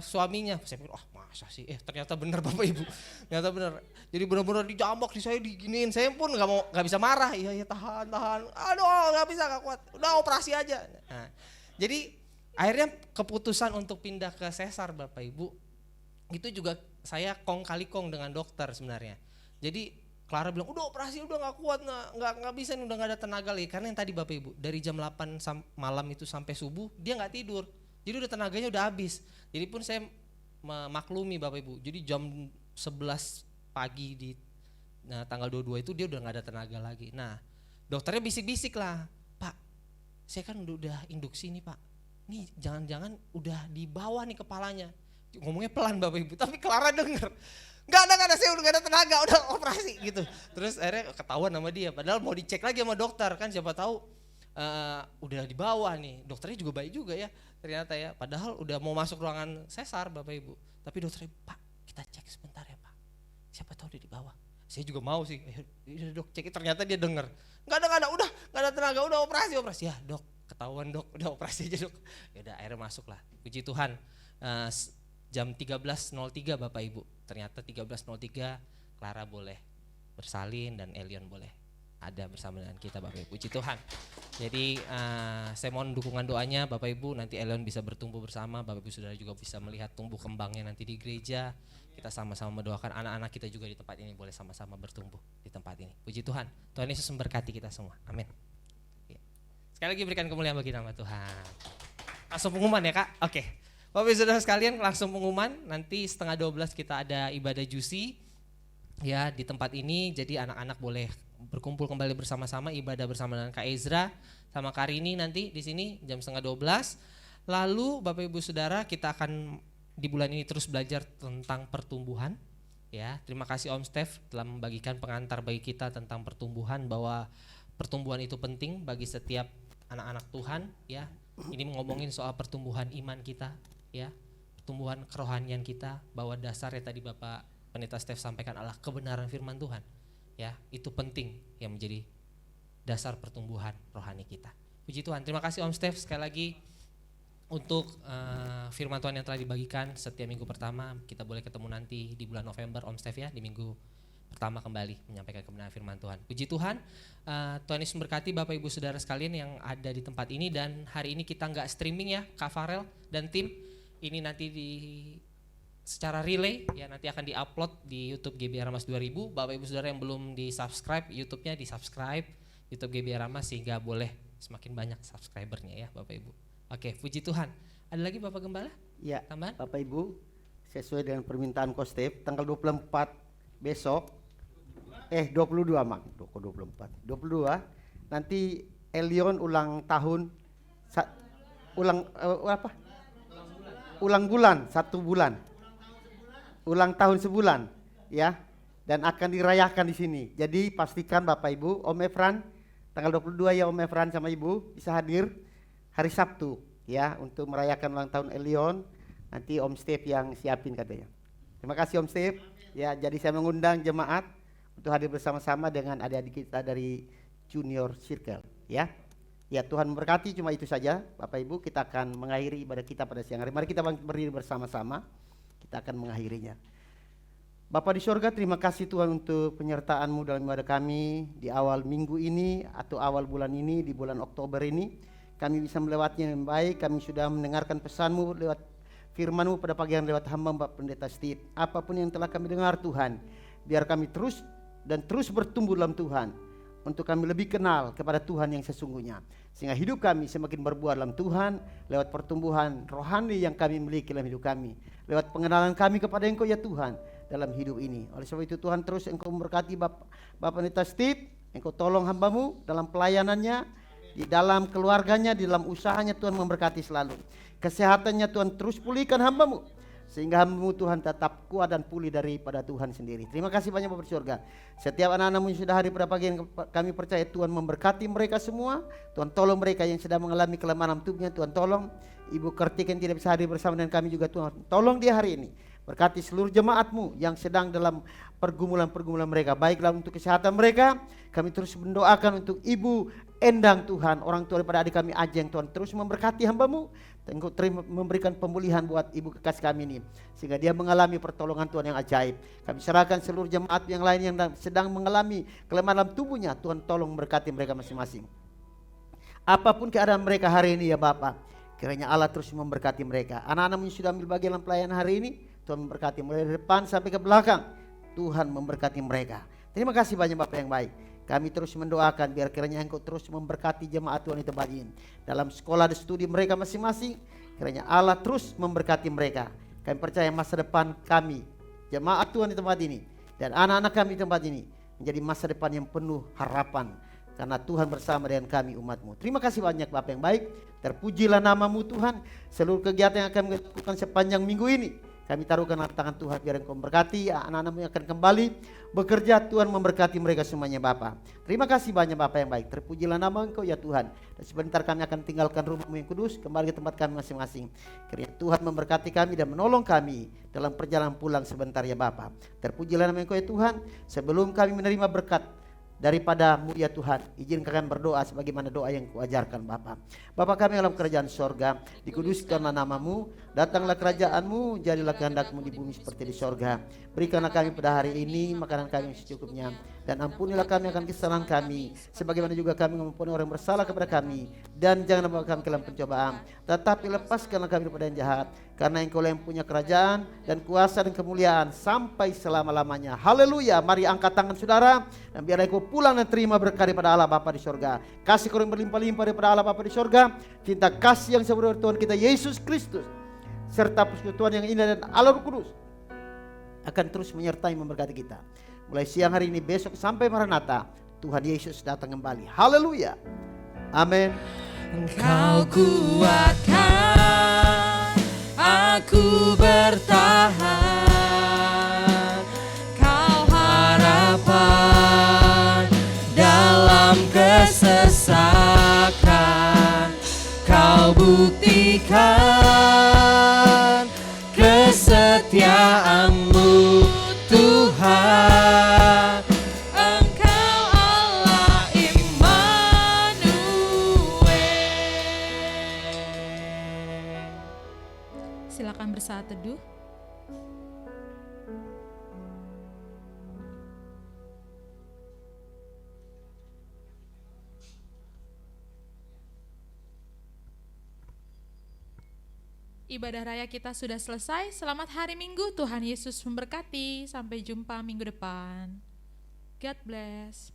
suaminya. Saya pikir, masa sih? Ternyata benar Bapak Ibu. Ternyata benar. Jadi benar-benar dijambak, saya diginiin. Saya pun nggak bisa marah. Iya tahan. Aduh nggak bisa, nggak kuat. Udah operasi aja. Nah, jadi akhirnya keputusan untuk pindah ke sesar Bapak Ibu itu juga saya kong kali kong dengan dokter sebenarnya. Jadi Clara bilang udah operasi udah nggak kuat, nggak bisa, udah nggak ada tenaga lagi. Karena yang tadi Bapak Ibu dari jam 8 malam itu sampai subuh dia nggak tidur. Jadi udah tenaganya udah habis. Jadi pun saya memaklumi Bapak Ibu. Jadi jam 11 pagi di tanggal 22 itu dia udah nggak ada tenaga lagi. Nah dokternya bisik-bisik lah, Pak saya kan udah induksi nih Pak. Nih jangan-jangan udah di bawah nih kepalanya. Ngomongnya pelan Bapak Ibu, tapi Clara denger. Enggak ada, saya udah gak ada tenaga, udah operasi gitu. Terus akhirnya ketahuan sama dia, padahal mau dicek lagi sama dokter kan, siapa tahu udah di bawah nih. Dokternya juga baik juga ya ternyata ya, padahal udah mau masuk ruangan sesar Bapak Ibu. Tapi dokternya, Pak kita cek sebentar ya Pak, siapa tahu udah di bawah. Saya juga mau sih, dok cek, ternyata dia denger. Enggak ada, udah gak ada tenaga, udah operasi. Ya dok, ketahuan dok, udah operasi aja dok. Ya udah akhirnya masuk lah, puji Tuhan. Jam 13.03 Bapak Ibu, ternyata 13.03 Clara boleh bersalin dan Elion boleh ada bersama dengan kita Bapak Ibu, puji Tuhan. Jadi saya mohon dukungan doanya Bapak Ibu, nanti Elion bisa bertumbuh bersama, Bapak Ibu Saudara juga bisa melihat tumbuh kembangnya nanti di gereja. Kita sama-sama mendoakan anak-anak kita juga di tempat ini boleh sama-sama bertumbuh di tempat ini, puji Tuhan. Tuhan Yesus memberkati kita semua, amin. Sekali lagi berikan kemuliaan bagi nama Tuhan. Langsung pengumuman ya Kak, oke. Bapak Ibu Saudara sekalian langsung pengumuman, nanti 11:30 kita ada ibadah juicy ya di tempat ini. Jadi anak-anak boleh berkumpul kembali bersama-sama, ibadah bersama dengan Kak Ezra sama Kak Rini nanti di sini jam 11:30. Lalu Bapak Ibu Saudara kita akan di bulan ini terus belajar tentang pertumbuhan ya. Terima kasih Om Steph telah membagikan pengantar bagi kita tentang pertumbuhan, bahwa pertumbuhan itu penting bagi setiap anak-anak Tuhan ya. Ini ngomongin soal pertumbuhan iman kita ya, pertumbuhan kerohanian kita, bahwa dasarnya tadi Bapak Pendeta Steph sampaikan adalah kebenaran firman Tuhan ya. Itu penting yang menjadi dasar pertumbuhan rohani kita. Puji Tuhan, terima kasih Om Steph sekali lagi untuk firman Tuhan yang telah dibagikan setiap minggu pertama. Kita boleh ketemu nanti di bulan November Om Steph ya, di minggu pertama kembali menyampaikan kebenaran firman Tuhan. Puji Tuhan, Tuhan Yesus memberkati Bapak Ibu Saudara sekalian yang ada di tempat ini. Dan hari ini kita nggak streaming ya, Kak Farel dan tim. Ini nanti secara relay ya, nanti akan diupload di YouTube GBR Ramas 2000. Bapak Ibu Saudara yang belum di subscribe YouTube-nya, di subscribe YouTube GBR Ramas sehingga boleh semakin banyak subscribernya ya Bapak Ibu. Oke, puji Tuhan. Ada lagi Bapak Gembala? Ya, tambahan? Bapak Ibu, sesuai dengan permintaan Ko Steph, tanggal 24 besok 22 Mak, 24. 22 nanti Elion ulang tahun ulang bulan 1 bulan. Ulang tahun sebulan ya, dan akan dirayakan di sini. Jadi pastikan Bapak Ibu, Om Efran tanggal 22 ya Om Efran sama Ibu bisa hadir hari Sabtu ya untuk merayakan ulang tahun Elion. Nanti Om Steph yang siapin katanya. Terima kasih Om Steph. Ya, jadi saya mengundang jemaat untuk hadir bersama-sama dengan adik-adik kita dari Junior Circle ya. Ya, Tuhan memberkati. Cuma itu saja Bapak Ibu, kita akan mengakhiri ibadah kita pada siang hari. Mari kita berdiri bersama-sama, kita akan mengakhirinya. Bapa di sorga, terima kasih Tuhan untuk penyertaan-Mu dalam ibadah kami di awal minggu ini atau awal bulan ini, di bulan Oktober ini. Kami bisa melewatinya dengan baik, kami sudah mendengarkan pesan-Mu lewat firman-Mu pada pagi hari lewat hamba Bapak Pendeta Steve. Apapun yang telah kami dengar Tuhan, biar kami terus bertumbuh dalam Tuhan, untuk kami lebih kenal kepada Tuhan yang sesungguhnya, sehingga hidup kami semakin berbuah dalam Tuhan lewat pertumbuhan rohani yang kami miliki dalam hidup kami, lewat pengenalan kami kepada Engkau ya Tuhan dalam hidup ini. Oleh sebab itu Tuhan, terus Engkau memberkati Bapak Pendeta Steve, Engkau tolong hamba-Mu dalam pelayanannya, di dalam keluarganya, di dalam usahanya. Tuhan memberkati selalu kesehatannya. Tuhan terus pulihkan hamba-Mu, sehingga hamba-Mu Tuhan tetap kuat dan pulih daripada Tuhan sendiri. Terima kasih banyak Bapak di surga. Setiap anak-anak-Mu yang sudah hadir pada pagi ini, kami percaya Tuhan memberkati mereka semua. Tuhan tolong mereka yang sedang mengalami kelemahan tubuhnya. Tuhan tolong Ibu Kartika yang tidak bisa hadir bersama dengan kami juga. Tuhan tolong dia hari ini. Berkati seluruh jemaat-Mu yang sedang dalam pergumulan-pergumulan mereka, baiklah untuk kesehatan mereka. Kami terus mendoakan untuk Ibu Endang Tuhan, orang tua daripada adik kami Ajeng. Tuhan terus memberkati hamba-Mu, Engkau memberikan pemulihan buat Ibu kekasih kami ini, sehingga dia mengalami pertolongan Tuhan yang ajaib. Kami serahkan seluruh jemaat yang lain yang sedang mengalami kelemahan dalam tubuhnya. Tuhan tolong memberkati mereka masing-masing. Apapun keadaan mereka hari ini ya Bapak, kiranya Allah terus memberkati mereka. Anak-anak yang sudah ambil bagian dalam pelayanan hari ini, Tuhan memberkati mulai dari depan sampai ke belakang. Tuhan memberkati mereka. Terima kasih banyak Bapak yang baik. Kami terus mendoakan biar kiranya Engkau terus memberkati jemaat Tuhan di tempat ini, dalam sekolah dan studi mereka masing-masing. Kiranya Allah terus memberkati mereka. Kami percaya masa depan kami, jemaat Tuhan di tempat ini, dan anak-anak kami di tempat ini menjadi masa depan yang penuh harapan, karena Tuhan bersama dengan kami umat-Mu. Terima kasih banyak Bapak yang baik. Terpujilah nama-Mu Tuhan. Seluruh kegiatan yang akan kami lakukan sepanjang minggu ini, kami taruhkan dalam tangan Tuhan, biar Engkau memberkati anak-anak-Mu yang akan kembali bekerja. Tuhan memberkati mereka semuanya Bapa. Terima kasih banyak Bapa yang baik. Terpujilah nama Engkau ya Tuhan. Dan sebentar kami akan tinggalkan rumah-Mu yang kudus, kembali ke tempat kami masing-masing. Kiranya Tuhan memberkati kami dan menolong kami dalam perjalanan pulang sebentar ya Bapa. Terpujilah nama Engkau ya Tuhan. Sebelum kami menerima berkat daripada-Mu ya Tuhan, izinkan kami berdoa sebagaimana doa yang Kuajarkan Bapa. Bapa kami dalam kerajaan sorga, dikuduskanlah nama-Mu, datanglah kerajaan-Mu, jadilah kehendak-Mu di bumi seperti di sorga. Berikanlah kami pada hari ini makanan kami yang secukupnya, dan ampunilah kami akan kesalahan kami, sebagaimana juga kami mengampuni orang yang bersalah kepada kami. Dan jangan bawa kami ke dalam pencobaan, tetapi lepaskanlah kami daripada yang jahat, karena Engkau yang punya kerajaan dan kuasa dan kemuliaan sampai selama-lamanya. Haleluya. Mari angkat tangan saudara, dan biarlah Engkau pulang dan terima berkat daripada Allah Bapa di sorga. Kasih Kau yang berlimpah-limpah daripada Allah Bapa di sorga, cinta kasih yang sebenarnya Tuhan kita Yesus Kristus, serta persekutuan yang indah dan Allah Roh Kudus akan terus menyertai memberkati kita. Mulai siang hari ini, besok sampai Maranatha, Tuhan Yesus datang kembali. Haleluya. Amin. Engkau kuatkan aku bertahan, Kau harapan dalam kesesakan, Kau buktikan kesetiaan-Mu Tuhan. Engkau Allah Immanuel. Silakan bersaat teduh. Ibadah raya kita sudah selesai. Selamat hari Minggu. Tuhan Yesus memberkati. Sampai jumpa minggu depan. God bless.